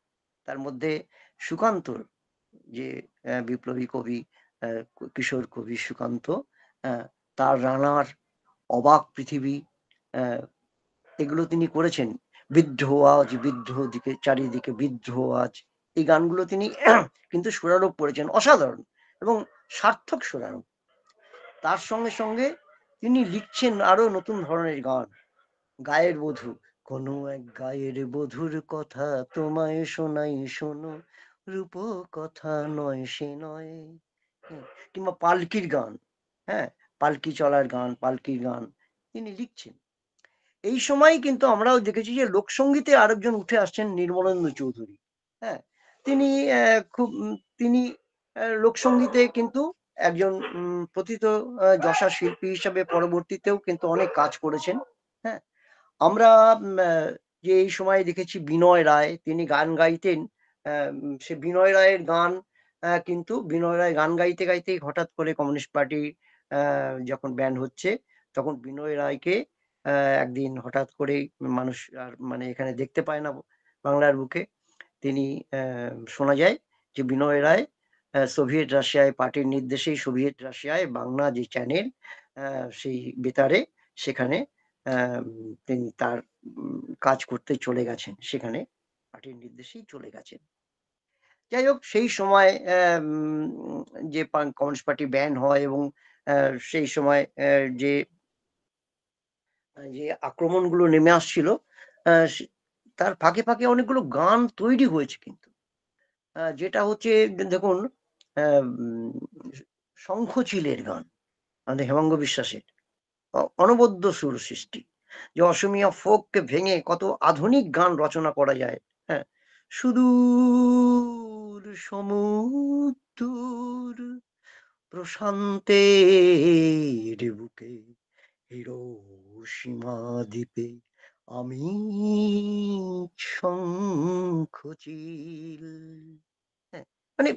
তার মধ্যে সুকান্ত, যে বিপ্লবী কবি, কিশোর কবি সুকান্ত, তার রানার অবাক পৃথিবী, আহ, এগুলো তিনি করেছেন। বিদ্রোহ আজ, বিদ্রোহ দিকে চারিদিকে বিদ্রোহ আজ, এই গানগুলো তিনি কিন্তু সুরারোপ করেছেন অসাধারণ এবং সার্থক সুরারোপ। তার সঙ্গে সঙ্গে তিনি লিখছেন আরো নতুন ধরনের গান। গায়ের বধূ, কোনো এক গায়ের বধুর কথা তোমায় শোনাই শোনো, রূপ কথা নয় সে নয়। কিংবা পালকির গান, হ্যাঁ, পালকি চলার গান, পালকির গান তিনি লিখছেন। এই সময় কিন্তু আমরাও দেখেছি যে লোকসঙ্গীতে আরেকজন উঠে আসছেন, নির্মলেন্দু চৌধুরী। হ্যাঁ, তিনি তিনি লোকসঙ্গীতে কিন্তু একজন প্রথিত যশা শিল্পী হিসাবে পরবর্তীতেও কিন্তু অনেক কাজ করেছেন। হ্যাঁ, আমরা যে এই সময় দেখেছি বিনয় রায়, তিনি গান গাইতেন। সে বিনয় রায়ের গান, কিন্তু বিনয় রায় গান গাইতে গাইতেই হঠাৎ করে কমিউনিস্ট পার্টি যখন ব্যান হচ্ছে, তখন বিনয় রায়কে একদিন হঠাৎ করেই মানুষ আর মানে এখানে দেখতে পায় না বাংলার বুকে। তিনি শোনা যায় যে বিনয় রায় সোভিয়েত রাশিয়ায়, পার্টির নির্দেশেই সোভিয়েত রাশিয়ায় বাংলা যে চ্যানেল, সেই বেতারে, সেখানে তিনি তার কাজ করতে চলে গেছেন, সেখানে পার্টির নির্দেশেই চলে গেছেন। যাই হোক, সেই সময় যে কমিউনিস্ট পার্টি ব্যান হয় এবং সেই সময় যে যে আক্রমণগুলো নেমে আসছিল, তার ফাঁকে ফাঁকে অনেকগুলো গান তৈরি হয়েছে কিন্তু, যেটা হচ্ছে দেখুন, শঙ্খচিলের গান, আমাদের হেমাঙ্গ বিশ্বাসের অনবদ্য সুর সৃষ্টি, যে অসমীয়া ফোককে ভেঙে কত আধুনিক গান রচনা করা যায়। হ্যাঁ, সুদূর সমুদ্র প্রশান্তের বুকে হিরোশিমা দ্বীপে আমি শঙ্খচিল। হ্যাঁ, মানে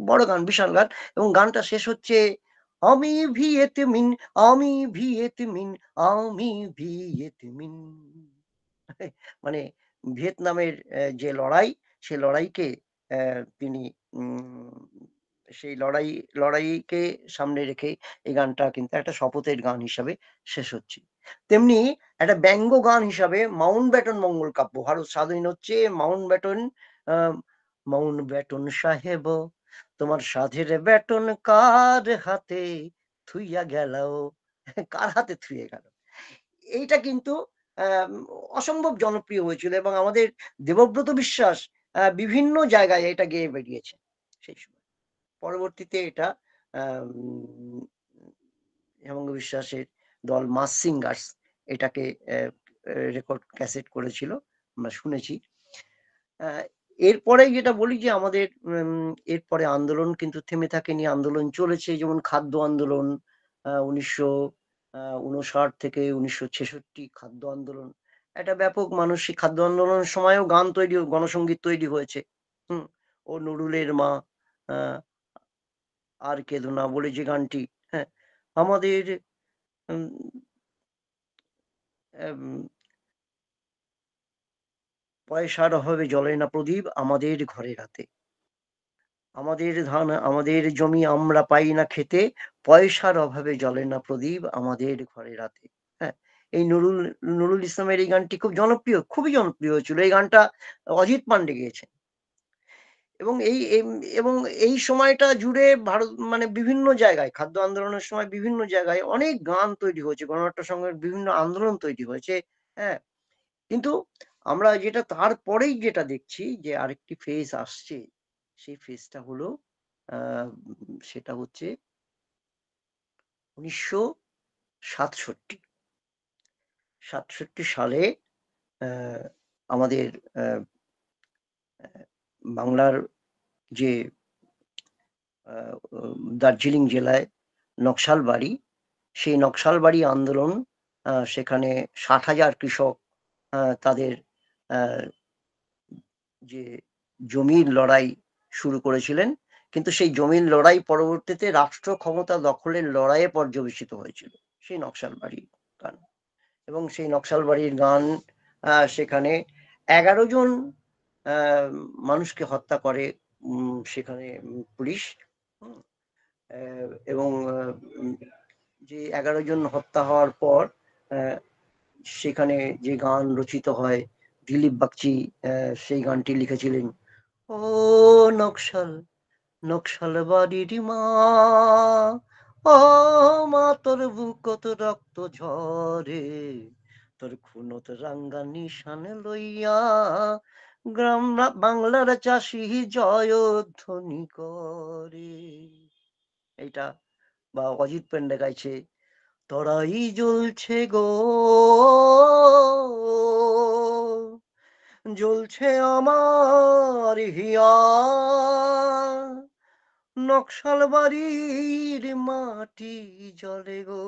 বড় গান, বিশাল গান। এবং গানটা শেষ হচ্ছে আমি ভিয়েতমিন, আমি ভিয়েতমিন, আমি ভিয়েতমিন। মানে ভিয়েতনামের যে লড়াই, সে লড়াইকে তিনি সেই লড়াইকে সামনে রেখে এই গানটা কিন্তু একটা শপথের গান হিসাবে শেষ হচ্ছে। তেমনি একটা ব্যঙ্গ গান হিসাবে মাউন্ট ব্যাটন মঙ্গল কাব্য, ভারত স্বাধীন হচ্ছে, মাউন্ট ব্যাটন সাহেব তোমার সাধের ব্যাটন কার হাতে থুইয়া গেল, কার হাতে থুয়ে গেল। এইটা কিন্তু অসম্ভব জনপ্রিয় হয়েছিল এবং আমাদের দেবব্রত বিশ্বাস বিভিন্ন জায়গায় এটা গেয়ে বেরিয়েছে সেই সময়। পরবর্তীতে এটা হেমঙ্গ বিশ্বাসের দল মাস সিঙ্গার্স এটাকে রেকর্ড ক্যাসেট করেছিল, আমরা শুনেছি। এরপরে যেটা বলি যে আমাদের এরপরে আন্দোলন কিন্তু থেমে থাকেনি, আন্দোলন চলেছে, যেমন খাদ্য আন্দোলন 1959 থেকে 1966 খাদ্য আন্দোলন, একটা ব্যাপক মানসিক খাদ্য আন্দোলনের সময়ও গান তৈরি, গণসঙ্গীত তৈরি হয়েছে। ও নুরুলের মা আর কেঁদো না বলে যে গানটি, হ্যাঁ, আমাদের পয়সার অভাবে জ্বলে না প্রদীপ আমাদের ঘরে রাতে, আমাদের ধান আমাদের জমি আমরা পাই না খেতে, পয়সার অভাবে জ্বলে না প্রদীপ আমাদের ঘরে রাতে। হ্যাঁ, এই নুরুল ইসলামের এই গানটি খুব জনপ্রিয়, খুবই জনপ্রিয় হয়েছিল। এই গানটা অজিত পান্ডে গেয়েছেন এবং এবং এই সময়টা জুড়ে ভারত মানে বিভিন্ন জায়গায় খাদ্য আন্দোলনের সময় বিভিন্ন জায়গায় অনেক গান তৈরি হয়েছে, গণনাট্য সংঘের বিভিন্ন আন্দোলন তৈরি হয়েছে। হ্যাঁ, কিন্তু আমরা যেটা তারপরেই যেটা দেখছি যে আরেকটি ফেজ আসছে, সেই ফেজটা হলো সেটা হচ্ছে 1967 সালে আমাদের বাংলার যে দার্জিলিং জেলায় নকশালবাড়ি, সেই নকশালবাড়ি আন্দোলন, সেখানে 60,000 কৃষক তাদের যে জমির লড়াই শুরু করেছিলেন, কিন্তু সেই জমির লড়াই পরবর্তীতে রাষ্ট্র ক্ষমতা দখলের লড়াইয়ে পর্যবেসিত হয়েছিল সেই নকশালবাড়ির গান। এবং সেই নকশালবাড়ির গান সেখানে 11 জন মানুষকে হত্যা করে সেখানে পুলিশ, এবং যে 11 জন হত্যা হওয়ার পর সেখানে যে গান রচিত হয়, দিলীপ বাগচি সেই গানটি লিখেছিলেন, ও নকশাল নকশাল বাড়ির মা, ও মা তোর বুকত রক্ত ঝরে, তোর খুনত রাঙ্গা নিশান লইয়া গ্রাম বাংলার চাষি জয়ধ্বনি করে। এইটা বা অজিত পান্ডে গাইছে, তরাই জ্বলছে গো জ্বলছে আমার হিয়া, নকশাল বাড়ির মাটি জলে গো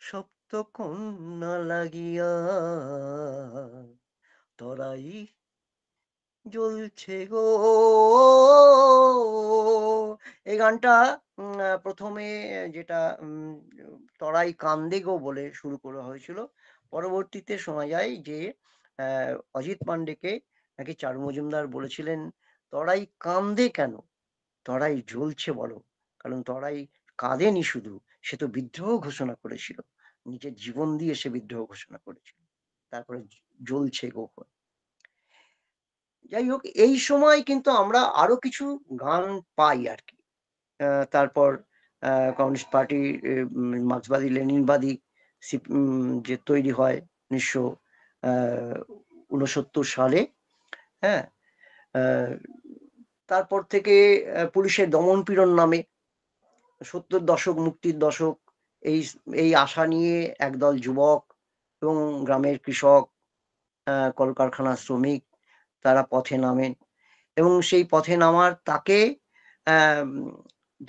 সপ্ত কন্যা লাগিয়া, তরাই জ্বলছে গো। এই গানটা প্রথমে যেটা তরাই কান্দে গো বলে শুরু করা হয়েছিল, পরবর্তীতে শোনা যায় যে অজিত পান্ডেকে নাকি চারু মজুমদার বলেছিলেন, তরাই কান্দে কেন, তরাই জ্বলছে বলো, কারণ তরাই কাঁদেনি শুধু, সে তো বিদ্রোহ ঘোষণা করেছিল, নিজের জীবন দিয়ে সে বিদ্রোহ ঘোষণা করেছিল, তারপরে জ্বলছে গো। যাই হোক, এই সময় কিন্তু আমরা আরো কিছু গান পাই আর কি। তারপর কমিউনিস্ট পার্টি মার্ক্সবাদী লেনিনবাদী যে তৈরি হয় 1969 সালে। হ্যাঁ, তারপর থেকে পুলিশের দমন পীড়ন নামে 70 দশক, মুক্তির দশক, এই আশা নিয়ে একদল যুবক এবং গ্রামের কৃষক, কলকারখানার শ্রমিক, তারা পথে নামেন এবং সেই পথে নামার তাকে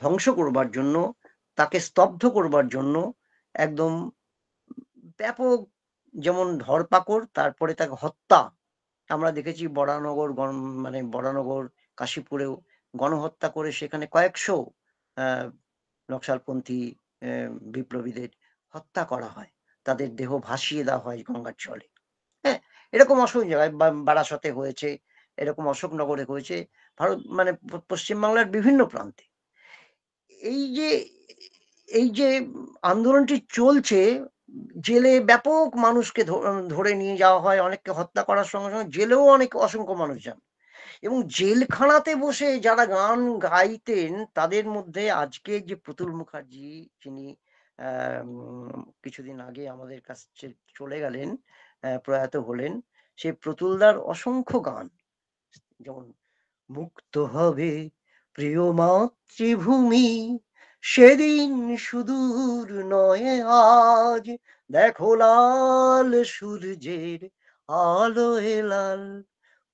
ধ্বংস করবার জন্য, তাকে স্তব্ধ করবার জন্য একদম ব্যাপক, যেমন ধরপাকড়, তারপরে তাকে হত্যা। আমরা দেখেছি বরানগর, মানে বরানগর কাশীপুরেও গণহত্যা করে সেখানে কয়েকশো নকশালপন্থী বিপ্লবীদের হত্যা করা হয়, তাদের দেহ ভাসিয়ে দেওয়া হয় গঙ্গার জলে। হ্যাঁ, এরকম অসংখ্য জায়গায়, বারাসতে হয়েছে, এরকম অশোকনগরে হয়েছে, ভারত মানে পশ্চিমবাংলার বিভিন্ন প্রান্তে। এই যে এই যে আন্দোলনটি চলছে, জেলে ব্যাপক মানুষকে ধরে নিয়ে যাওয়া হয়, অনেককে হত্যা করার সঙ্গে সঙ্গে জেলেও অনেক অসংখ্য মানুষ যান। এবং জেলখানাতে বসে যারা গান গাইতেন তাদের মধ্যে আজকে যে প্রতুল মুখার্জি, যিনি কিছুদিন আগে আমাদের কাছে চলে গেলেন, প্রয়াত হলেন, সেই প্রতুলদার অসংখ্য গান, যেমন মুক্ত হবে প্রিয় মাতৃভূমি, সেদিন সুদূর নয় আজ, দেখো লাল সূর্যের আলোয় লাল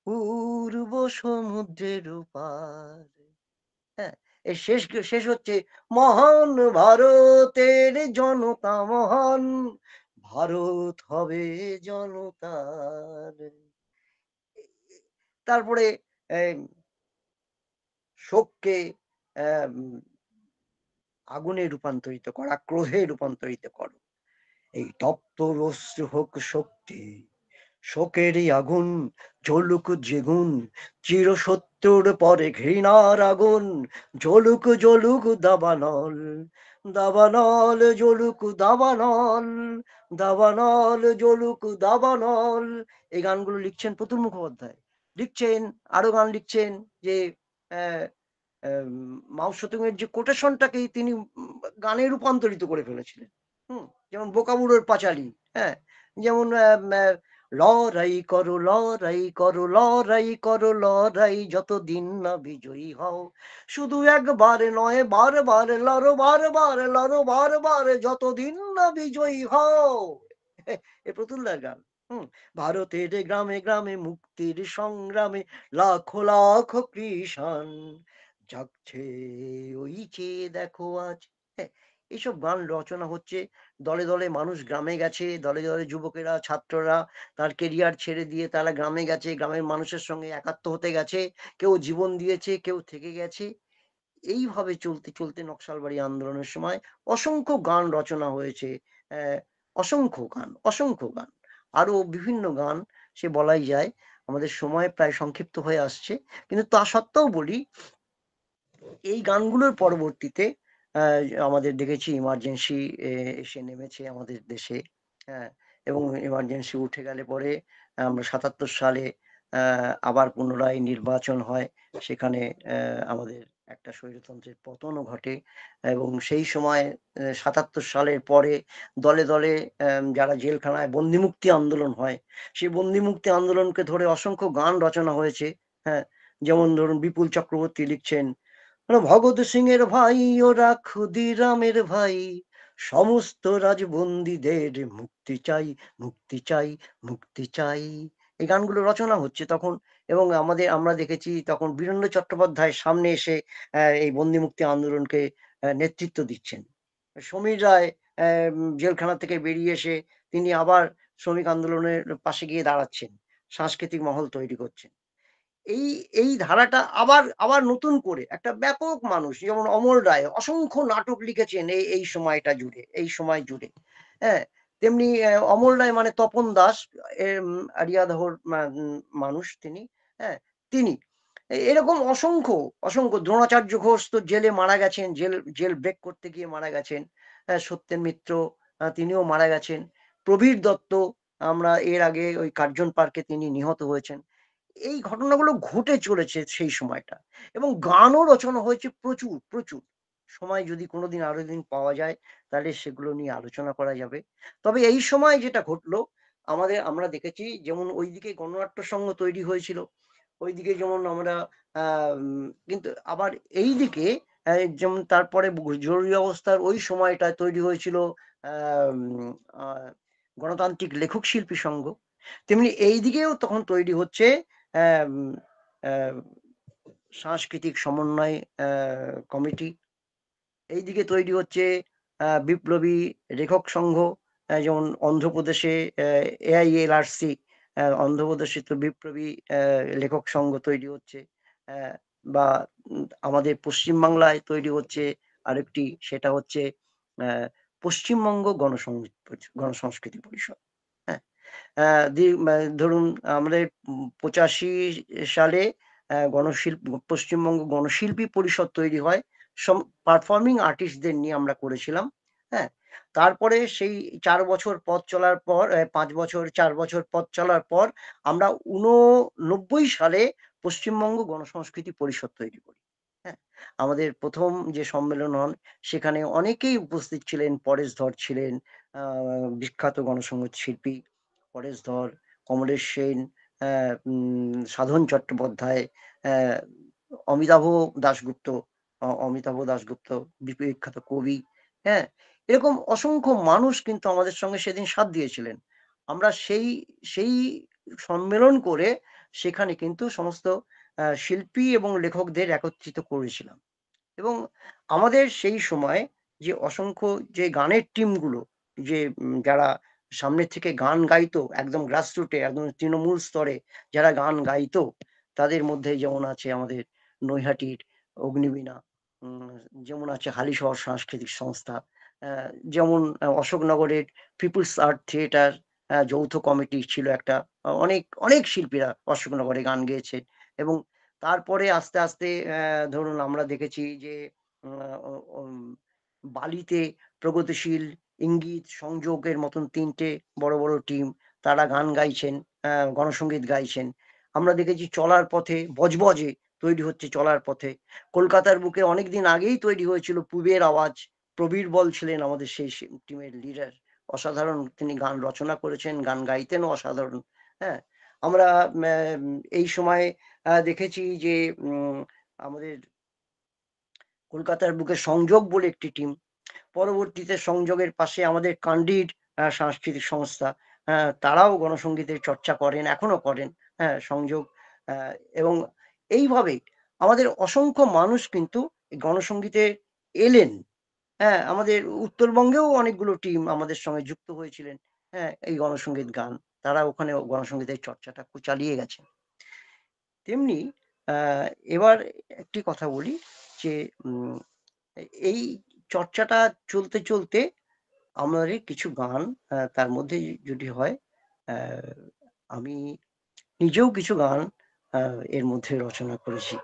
পূর্ব সমুদ্রের পার। হ্যাঁ, এই শেষ শেষ হচ্ছে মহান ভারতের জনতা মহান, ভারত হবে জনতার। তারপরে শোককে আগুনে রূপান্তরিত করা, ক্রোধে রূপান্তরিত করো। এই তপ্ত অশ্রু হোক শক্তি, শোকেরই আগুন জ্বলুক যেগুন, চিরসত্যর পরে ঘৃণার আগুন, জ্বলুক জ্বলুক দাবানল, দাবানল জ্বলুক দাবানল, দাবানল জ্বলুক দাবানল। এই গানগুলো লিখছেন প্রতুল মুখোপাধ্যায়, লিখছেন আরো গান লিখছেন যে মাও সেতুংয়ের যে কোটেশনটাকেই তিনি গানে রূপান্তরিত করে ফেলেছিলেন। যেমন বোকাবুড়োর পাঁচালী, হ্যাঁ, যেমন লড়াই করো লড়াই করো লড়াই করো লড়াই যতদিন না বিজয়ী হও, শুধু একবার নয় বারবার লড়ো বারবার লড়ো বারবার যতদিন না বিজয়ী হও। এ প্রতুলদার গান। ভারতের গ্রামে গ্রামে মুক্তির সংগ্রামে লাখো লাখো কৃষাণ জাগছে ওই চেয়ে দেখো আজ। হ্যাঁ, এইসব গান রচনা হচ্ছে, দলে দলে মানুষ গ্রামে গেছে, দলে দলে যুবকেরা ছাত্ররা তার কেরিয়ার ছেড়ে দিয়ে তারা গ্রামে গেছে, গ্রামের মানুষের সঙ্গে একাত্ম হতে গেছে, কেউ জীবন দিয়েছে, কেউ থেকে গেছে। এইভাবে চলতে চলতে নকশালবাড়ি আন্দোলনের সময় অসংখ্য গান রচনা হয়েছে, অসংখ্য গান, অসংখ্য গান, আরো বিভিন্ন গান সে বলাই যায়। আমাদের সময় প্রায় সংক্ষিপ্ত হয়ে আসছে, কিন্তু তা সত্ত্বেও বলি এই গানগুলোর পরবর্তীতে আমাদের দেখেছি ইমার্জেন্সি এসে নেমেছে আমাদের দেশে। হ্যাঁ, এবং ইমার্জেন্সি উঠে গেলে পরে আমরা ৭৭ সালে আবার পুনরায় নির্বাচন হয়, সেখানে আমাদের একটা স্বৈরতন্ত্রের পতনও ঘটে। এবং সেই সময় ৭৭ সালের পরে দলে দলে যারা জেলখানায় বন্দিমুক্তি আন্দোলন হয়, সেই বন্দিমুক্তি আন্দোলনকে ধরে অসংখ্য গান রচনা হয়েছে। হ্যাঁ, যেমন ধরুন বিপুল চক্রবর্তী লিখছেন, ভগৎ সিং এর ভাই ওরা ক্ষুদিরামের ভাই, সমস্ত রাজবন্দীদের মুক্তি চাই মুক্তি চাই মুক্তি চাই। এই গানগুলো রচনা হচ্ছে তখন, এবং আমরা দেখেছি তখন বীরেন্দ্র চট্টোপাধ্যায় সামনে এসে এই বন্দি মুক্তি আন্দোলনকে নেতৃত্ব দিচ্ছেন। সমীর রায় জেলখানা থেকে বেরিয়ে এসে তিনি আবার শ্রমিক আন্দোলনের পাশে গিয়ে দাঁড়াচ্ছেন, সাংস্কৃতিক মহল তৈরি করছেন। এই এই ধারাটা আবার আবার নতুন করে একটা ব্যাপক মানুষ যেমন অমল রায় অসংখ্য নাটক লিখেছেন এই সময়টা জুড়ে, এই সময় জুড়ে। হ্যাঁ, তেমনি অমল রায় মানে তপন দাস, আরিয়াদহর মানুষ তিনি। হ্যাঁ, তিনি এরকম অসংখ্য অসংখ্য, দ্রোণাচার্য ঘোষ তো জেলে মারা গেছেন, জেল ব্রেক করতে গিয়ে মারা গেছেন। সত্যেন মিত্র তিনিও মারা গেছেন। প্রবীর দত্ত, আমরা এর আগে ওই কার্জন পার্কে তিনি নিহত হয়েছেন। এই ঘটনাগুলো ঘটে চলেছে সেই সময়টা, এবং গানও রচনা হয়েছে প্রচুর প্রচুর। সময় যদি কোনোদিন আরো দিন পাওয়া যায় তাহলে সেগুলো নিয়ে আলোচনা করা যাবে। তবে এই সময় যেটা ঘটলো আমরা দেখেছি, যেমন ওইদিকে গণনাট্য সংঘ তৈরি হয়েছিল, ওইদিকে যেমন আমরা কিন্তু আবার এইদিকে যেমন তারপরে জরুরি অবস্থার ওই সময়টায় তৈরি হয়েছিল গণতান্ত্রিক লেখক শিল্পী সংঘ, তেমনি এই দিকেও তখন তৈরি হচ্ছে সাংস্কৃতিক সমন্বয় কমিটি। এইদিকে তৈরি হচ্ছে বিপ্লবী লেখক সংঘ, যেমন অন্ধ্রপ্রদেশে AILRC, অন্ধ্রপ্রদেশে তো বিপ্লবী লেখক সংঘ তৈরি হচ্ছে, বা আমাদের পশ্চিমবাংলায় তৈরি হচ্ছে আরেকটি, সেটা হচ্ছে পশ্চিমবঙ্গ গণসংস্কৃতি পরিষদ। হ্যাঁ, ধরুন আমাদের 85 সালে পশ্চিমবঙ্গ গণশিল্পী পরিষদ তৈরি হয়, পারফর্মিং আর্টিস্টদের নিয়ে আমরা করেছিলাম। হ্যাঁ, তারপরে সেই 4 বছর পথ চলার পর 5 বছর 4 বছর পথ চলার পর আমরা 89 সালে পশ্চিমবঙ্গ গণসংস্কৃতি পরিষদ তৈরি করি। হ্যাঁ? আমাদের ১ম যে সম্মেলন হন সেখানে অনেকেই উপস্থিত ছিলেন। পরেশ ধর ছিলেন, বিখ্যাত গণসংগীত শিল্পী পরেশ ধর, কমলেশ সেন, সাধন চট্টোপাধ্যায়, অ্যা অমিতাভ দাশগুপ্ত, অমিতাভ দাশগুপ্ত বিখ্যাত কবি। হ্যাঁ? এরকম অসংখ্য মানুষ কিন্তু আমাদের সঙ্গে সেদিন সাথ দিয়েছিলেন। আমরা সেই সেই সম্মেলন করে সেখানে কিন্তু সমস্ত শিল্পী এবং লেখকদের একত্রিত করেছিলাম। এবং আমাদের সেই সময় যে অসংখ্য যে গানের টিমগুলো, যে যারা সামনের থেকে গান গাইতো একদম গ্রাসরুটে, একদম তৃণমূল স্তরে যারা গান গাইতো, তাদের মধ্যে যেমন আছে আমাদের নৈহাটির অগ্নিবীণা, উম, যেমন আছে হালিশহর সাংস্কৃতিক সংস্থা, যেমন অশোকনগরের পিপুলস আর্ট থিয়েটার যৌথ কমিটি ছিল একটা। অনেক অনেক শিল্পীরা অশোকনগরে গান গেয়েছে। এবং তারপরে আস্তে আস্তে ধরুন আমরা দেখেছি যে বালিতে প্রগতিশীল, ইঙ্গিত, সংযোগের মতন ৩টে বড় বড় টিম, তারা গান গাইছেন, গণসঙ্গীত গাইছেন। আমরা দেখেছি চলার পথে বজবজে তৈরি হচ্ছে চলার পথে। কলকাতার বুকে অনেকদিন আগেই তৈরি হয়েছিল পূবের আওয়াজ। প্রবীর বল ছিলেন আমাদের সেই টিমের লিডার। অসাধারণ তিনি গান রচনা করেছেন, গান গাইতেনও অসাধারণ। হ্যাঁ, আমরা এই সময় দেখেছি যে আমাদের কলকাতার বুকে সংযোগ বলে একটি টিম। পরবর্তীতে সংযোগের পাশে আমাদের কান্ডির সাংস্কৃতিক সংস্থা, তারাও গণসঙ্গীতের চর্চা করেন, এখনো করেন। হ্যাঁ, সংযোগ। এবং এইভাবে আমাদের অসংখ্য মানুষ কিন্তু গণসঙ্গীতে এলেন। হ্যাঁ, আমাদের উত্তরবঙ্গেও অনেকগুলো টিম আমাদের সঙ্গে যুক্ত হয়েছিলেন। হ্যাঁ, এই গণসঙ্গীত গান, তারা ওখানে গণসঙ্গীতের চর্চাটা চালিয়ে গেছেন। তেমনি এবার একটি কথা বলি যে এই চর্চাটা চলতে চলতে আমাদের কিছু গান, তার মধ্যে যদি হয়, আমি নিজেও কিছু গান এর মধ্যে রচনা করেছি।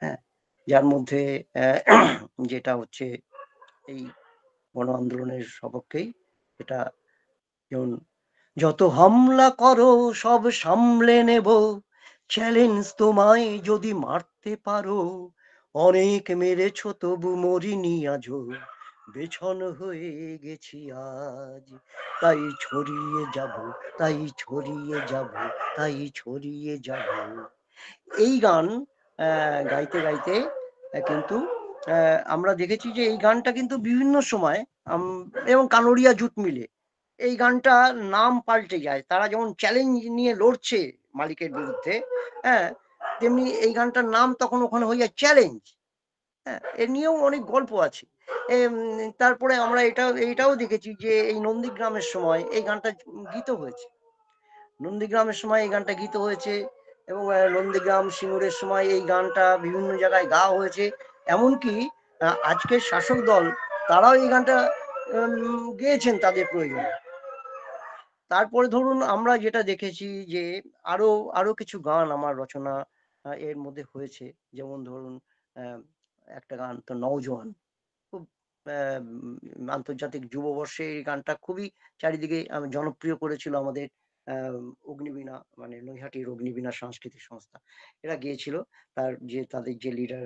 হ্যাঁ, যার মধ্যে যেটা হচ্ছে এই গণ আন্দোলনের সপক্ষেই, এটা যেমন যত হামলা করো সব সামলে নেব, চ্যালেঞ্জ তোমায় যদি মারতে পারো, অনেক মেরেছ তবু মরিনি আজও, বেছন হয়ে গেছি আজ, তাই ছড়িয়ে যাব, তাই ছড়িয়ে যাব, তাই ছড়িয়ে যাব। এই গান গাইতে গাইতে কিন্তু আমরা দেখেছি যে এই গানটা কিন্তু বিভিন্ন সময় এবং কানোরিয়া জুট মিলে এই গানটার নাম পাল্টে যায়। তারা যেমন চ্যালেঞ্জ নিয়ে লড়ছে মালিকের বিরুদ্ধে, হ্যাঁ, তেমনি এই গানটার নাম তখন ওখানে হয়ে যায় চ্যালেঞ্জ। হ্যাঁ, এ নিয়েও অনেক গল্প আছে। তারপরে আমরা এইটাও দেখেছি যে এই নন্দীগ্রামের সময় এই গানটা গীত হয়েছে। নন্দীগ্রামের সময় এই গানটা গীত হয়েছে এবং নন্দীগ্রাম সিঙ্গুরের সময় এই গানটা বিভিন্ন জায়গায় গাওয়া হয়েছে। এমনকি আজকের শাসক দল তারাও এই গানটা গেয়েছেন তাদের প্রয়োজনে। তারপরে ধরুন আমরা যেটা দেখেছি যে আরো আরো কিছু গান আমার রচনা এর মধ্যে হয়েছে। যেমন ধরুন একটা গান তো নওজোয়ান, খুব আন্তর্জাতিক যুববর্ষে এই গানটা খুবই চারিদিকে জনপ্রিয় করেছিল আমাদের অগ্নিবীণা, মানে নৈহাটির অগ্নিবীণা সাংস্কৃতিক সংস্থা। এরা গিয়েছিল, তাদের যে লিডার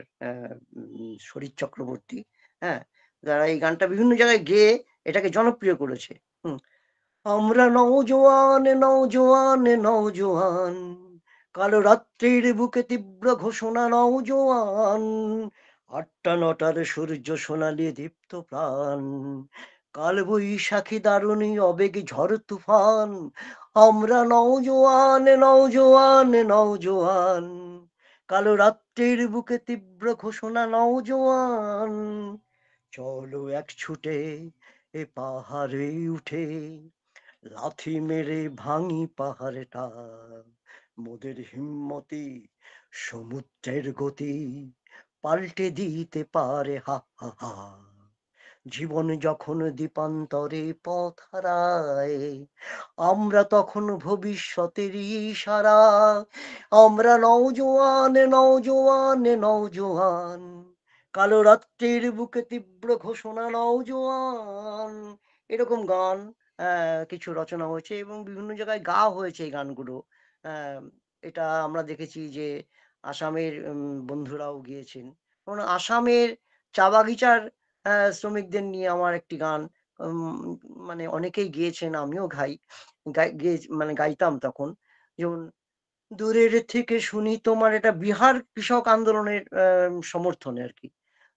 শরীর চক্রবর্তী, হ্যাঁ, যারা এই গানটা বিভিন্ন জায়গায় গেয়ে এটাকে জনপ্রিয় করেছে। আমরা নওজোয়ান নওজোয়ান নওজোয়ান, কালো রাত্রির বুকে তীব্র ঘোষণা নওজোয়ান, 8টা 9টার সূর্য সোনালি দীপ্ত প্রাণ, কাল বৈশাখী দারুণী আবেগ ঝড় তুফান, আমরা নওজোয়ান নওজোয়ান নওজোয়ান, কালো রাত্রির বুকে তীব্র ঘোষণা নওজোয়ান, চলো এক ছুটে এ পাহাড়ে উঠে, লাথি মেরে ভাঙি পাহাড়টা, মোদের হিম্মতি সমুদ্রের গতি পাল্টে দিতে পারে, হা হা হা। জীবন যখন দ্বীপান্তরে পথ হারায়, আমরা তখন ভবিষ্যতের ইশারা, আমরা নওজোয়ান নওজোয়ান নওজোয়ান, কালো রাত্রির বুকে তীব্র ঘোষণা নওজোয়ান, এরকম গান কিছু রচনা হয়েছে এবং বিভিন্ন জায়গায় গাওয়া হয়েছে এই গানগুলো। আহ, এটা আমরা দেখেছি যে আসামের বন্ধুরাও গিয়েছেন। কারণ আসামের চা বাগিচার শ্রমিকদের নিয়ে আমার একটি গান উম, মানে অনেকেই গিয়েছেন, আমিও মানে গাইতাম তখন। যেমন দূরের থেকে শুনি তোমার, এটা বিহার কৃষক আন্দোলনের সমর্থনে আর কি।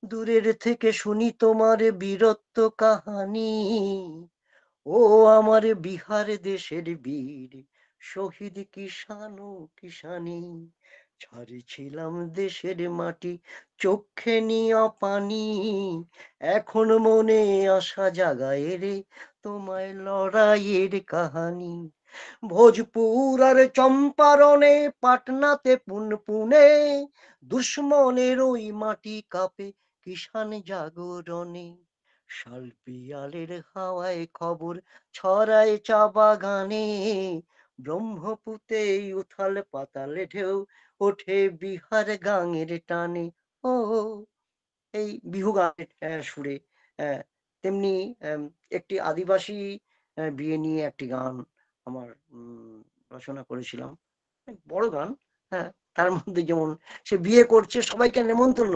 দূরের থেকে শুনি তোমার বীরত্ব কাহানি, ও আমার বিহার দেশের বীর শহীদ কিষান ও কিষানি, ছাড়ছিলাম দেশের মাটি চোখে নিয়া পানি, এখন মনে আশা জাগায় রে তোমায় লড়াইয়ের কাহানি। ভোজপুর আর চম্পারণে, পাটনাতে পুনপুনে, দুশ্মনের ওই মাটি কাঁপে কিষান জাগরণে। শালপিয়ালের হাওয়ায় খবর ছড়ায় চা বাগানে, ব্রহ্মপুত্রে উথাল পাতালে ঢেউ ওঠে বিহার গাঙের টানে। ও এই বিহু গানের সুরে। তেমনি একটি আদিবাসী বিয়ে নিয়ে একটি গান আমার রচনা করেছিলাম, বড় গান। হ্যাঁ, তার মধ্যে যেমন সে বিয়ে করছে, সবাইকে নেমন্তন্ন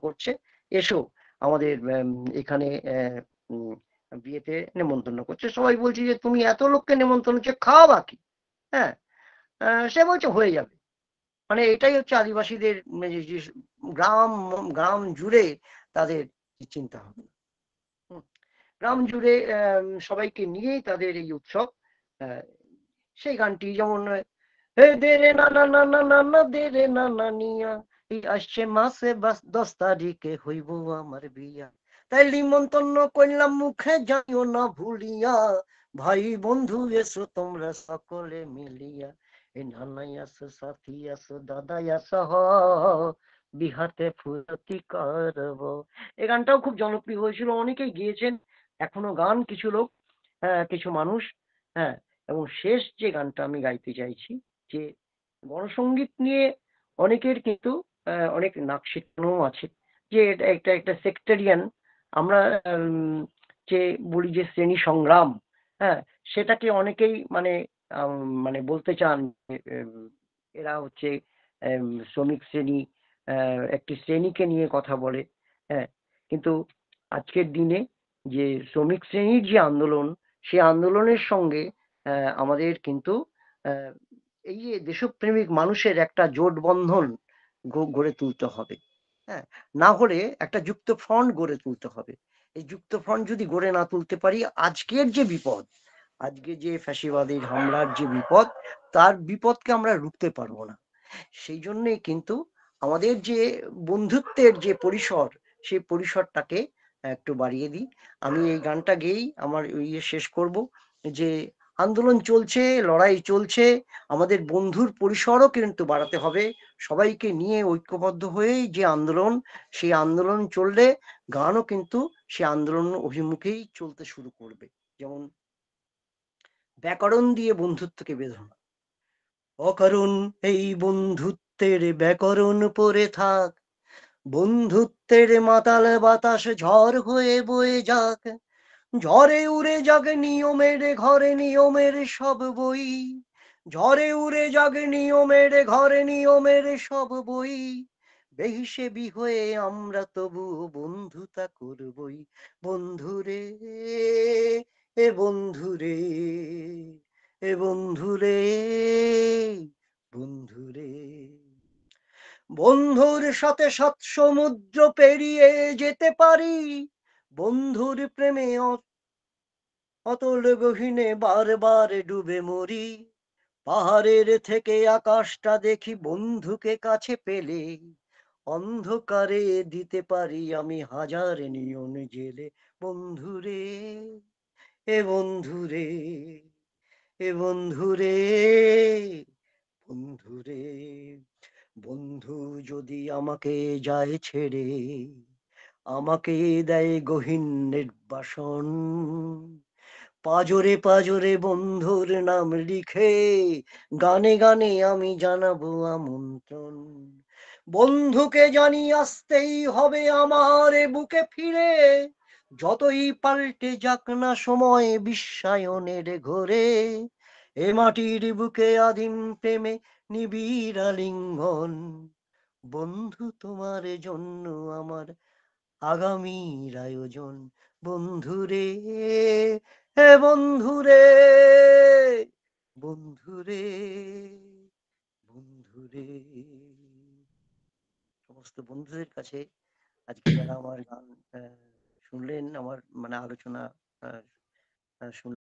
করছে, এসো আমাদের এখানে উম, বিয়েতে নেমন্তন্ন করছে। সবাই বলছে যে তুমি এত লোককে নেমন্তন্ন করছো, খাওয়াবা কি? হ্যাঁ, সে বলছে হয়ে যাবে। মানে এটাই হচ্ছে আদিবাসীদের যে গ্রাম গ্রাম জুড়ে তাদের চিন্তা ভাবনা। গ্রাম জুড়ে সবাইকে নিয়েই তাদের এই উৎসব। আহ, সেই গানটি যেমন হে দে রে না না না না না না দে রে না না নিয়া, এই আসছে মাসে 10 তারিখে হইব আমার বিয়া, তাই নিমন্তন্ন করলাম মুখে যাইও না ভুলিয়া, ভাই বন্ধু এসো তোমরা সকলে মিলিয়া, এই নানাই আসো সাথী আসো দাদাই আসো বিহাতে ফুর্তি করব। এই গানটাও খুব জনপ্রিয় হয়েছিল, অনেকেই গিয়েছেন এখনো গান কিছু লোক, কিছু মানুষ। হ্যাঁ, এবং শেষ যে গানটা আমি গাইতে চাইছি, যে গণসঙ্গীত নিয়ে অনেকের কিন্তু অনেক নাক ছিটকানো আছে, যে এটা একটা একটা সেক্টেরিয়ান, আমরা যে বলি যে শ্রেণী সংগ্রাম, হ্যাঁ, সেটাকে অনেকেই মানে মানে বলতে চান যে, এরা হচ্ছে শ্রমিক শ্রেণী, একটি শ্রেণীকে নিয়ে কথা বলে। হ্যাঁ, কিন্তু আজকের দিনে যে শ্রমিক শ্রেণীর যে আন্দোলন, সেই আন্দোলনের সঙ্গে আমাদের কিন্তু আহ, এই যে দেশপ্রেমিক মানুষের একটা জোট বন্ধন গড়ে তুলতে হবে। হ্যাঁ, না হলে একটা যুক্ত ফ্রন্ট গড়ে তুলতে হবে। এই যুক্ত ফ্রন্ট যদি গড়ে না তুলতে পারি, আজকের যে বিপদ, আজকে যে ফ্যাসিবাদের হামলার যে বিপদ, তার বিপদকে আমরা রুখতে পারবো না। সেই জন্যই কিন্তু আমাদের যে বন্ধুত্বের যে পরিসর, সেই পরিসরটাকে একটু বাড়িয়ে দিই। আমি এই গানটা গেয়েই আমার ইয়ে শেষ করব, যে আন্দোলন চলছে, লড়াই চলছে, আমাদের বন্ধুর পরিসরও কিন্তু বাড়াতে হবে। সবাইকে নিয়ে ঐক্যবদ্ধ হয়েই যে আন্দোলন, সেই আন্দোলন চললে গানও কিন্তু সে আন্দোলন অভিমুখেই চলতে শুরু করবে। যেমন ব্যাকরণ দিয়ে বন্ধুত্বকে বেঁধো না, অকারণ এই বন্ধুত্বের ব্যাকরণ পড়ে থাক, বন্ধুত্বের মাতাল বাতাস ঝড় হয়ে বয়ে যাক, ঝড়ে উড়ে যাক নিয়মের ঘরে নিয়মের সব বই, ঝড়ে উড়ে যাক নিয়মের ঘরে নিয়মের সব বই, বেহিসেবি হয়ে আমরা তবু বন্ধুতা করবই। বন্ধুরে, এ বন্ধুরে, এ বন্ধুরে, বন্ধুরে, বন্ধুর সাথে 7 সমুদ্র পেরিয়ে যেতে পারি, বন্ধুর প্রেমে অতল গহীনে বারবার ডুবে মরি, পাহাড়ের থেকে আকাশটা দেখি বন্ধুকে কাছে পেলে, অন্ধকারে দিতে পারি আমি 1000 নিয়ন জেলে। বন্ধুরে, এ বন্ধুরে, এ বন্ধুরে, বন্ধুরে, বন্ধু যদি আমাকে যায় ছেড়ে, আমাকে দেয় গহীন নির্বাসন, পাজরে পাজরে বন্ধুর নাম লিখে গানে গানে আমি জানাবো আমন্ত্রণ, বন্ধুকে জানি আসতেই হবে আমার বুকে ফিরে, যতই পাল্টে যাক না সময় বিশ্বায়নের ঘোরে, এ মাটির বুকে আদিম প্রেমে নিবিড় আলিঙ্গন। বন্ধু তোমার জন্য আমার আগামীর আয়োজন। বন্ধুরে, হে বন্ধুরে, বন্ধুরে, বন্ধুরে। সমস্ত বন্ধুদের কাছে আজকে যারা আমার গান শুনলেন, আমার মানে আলোচনা শুনলেন,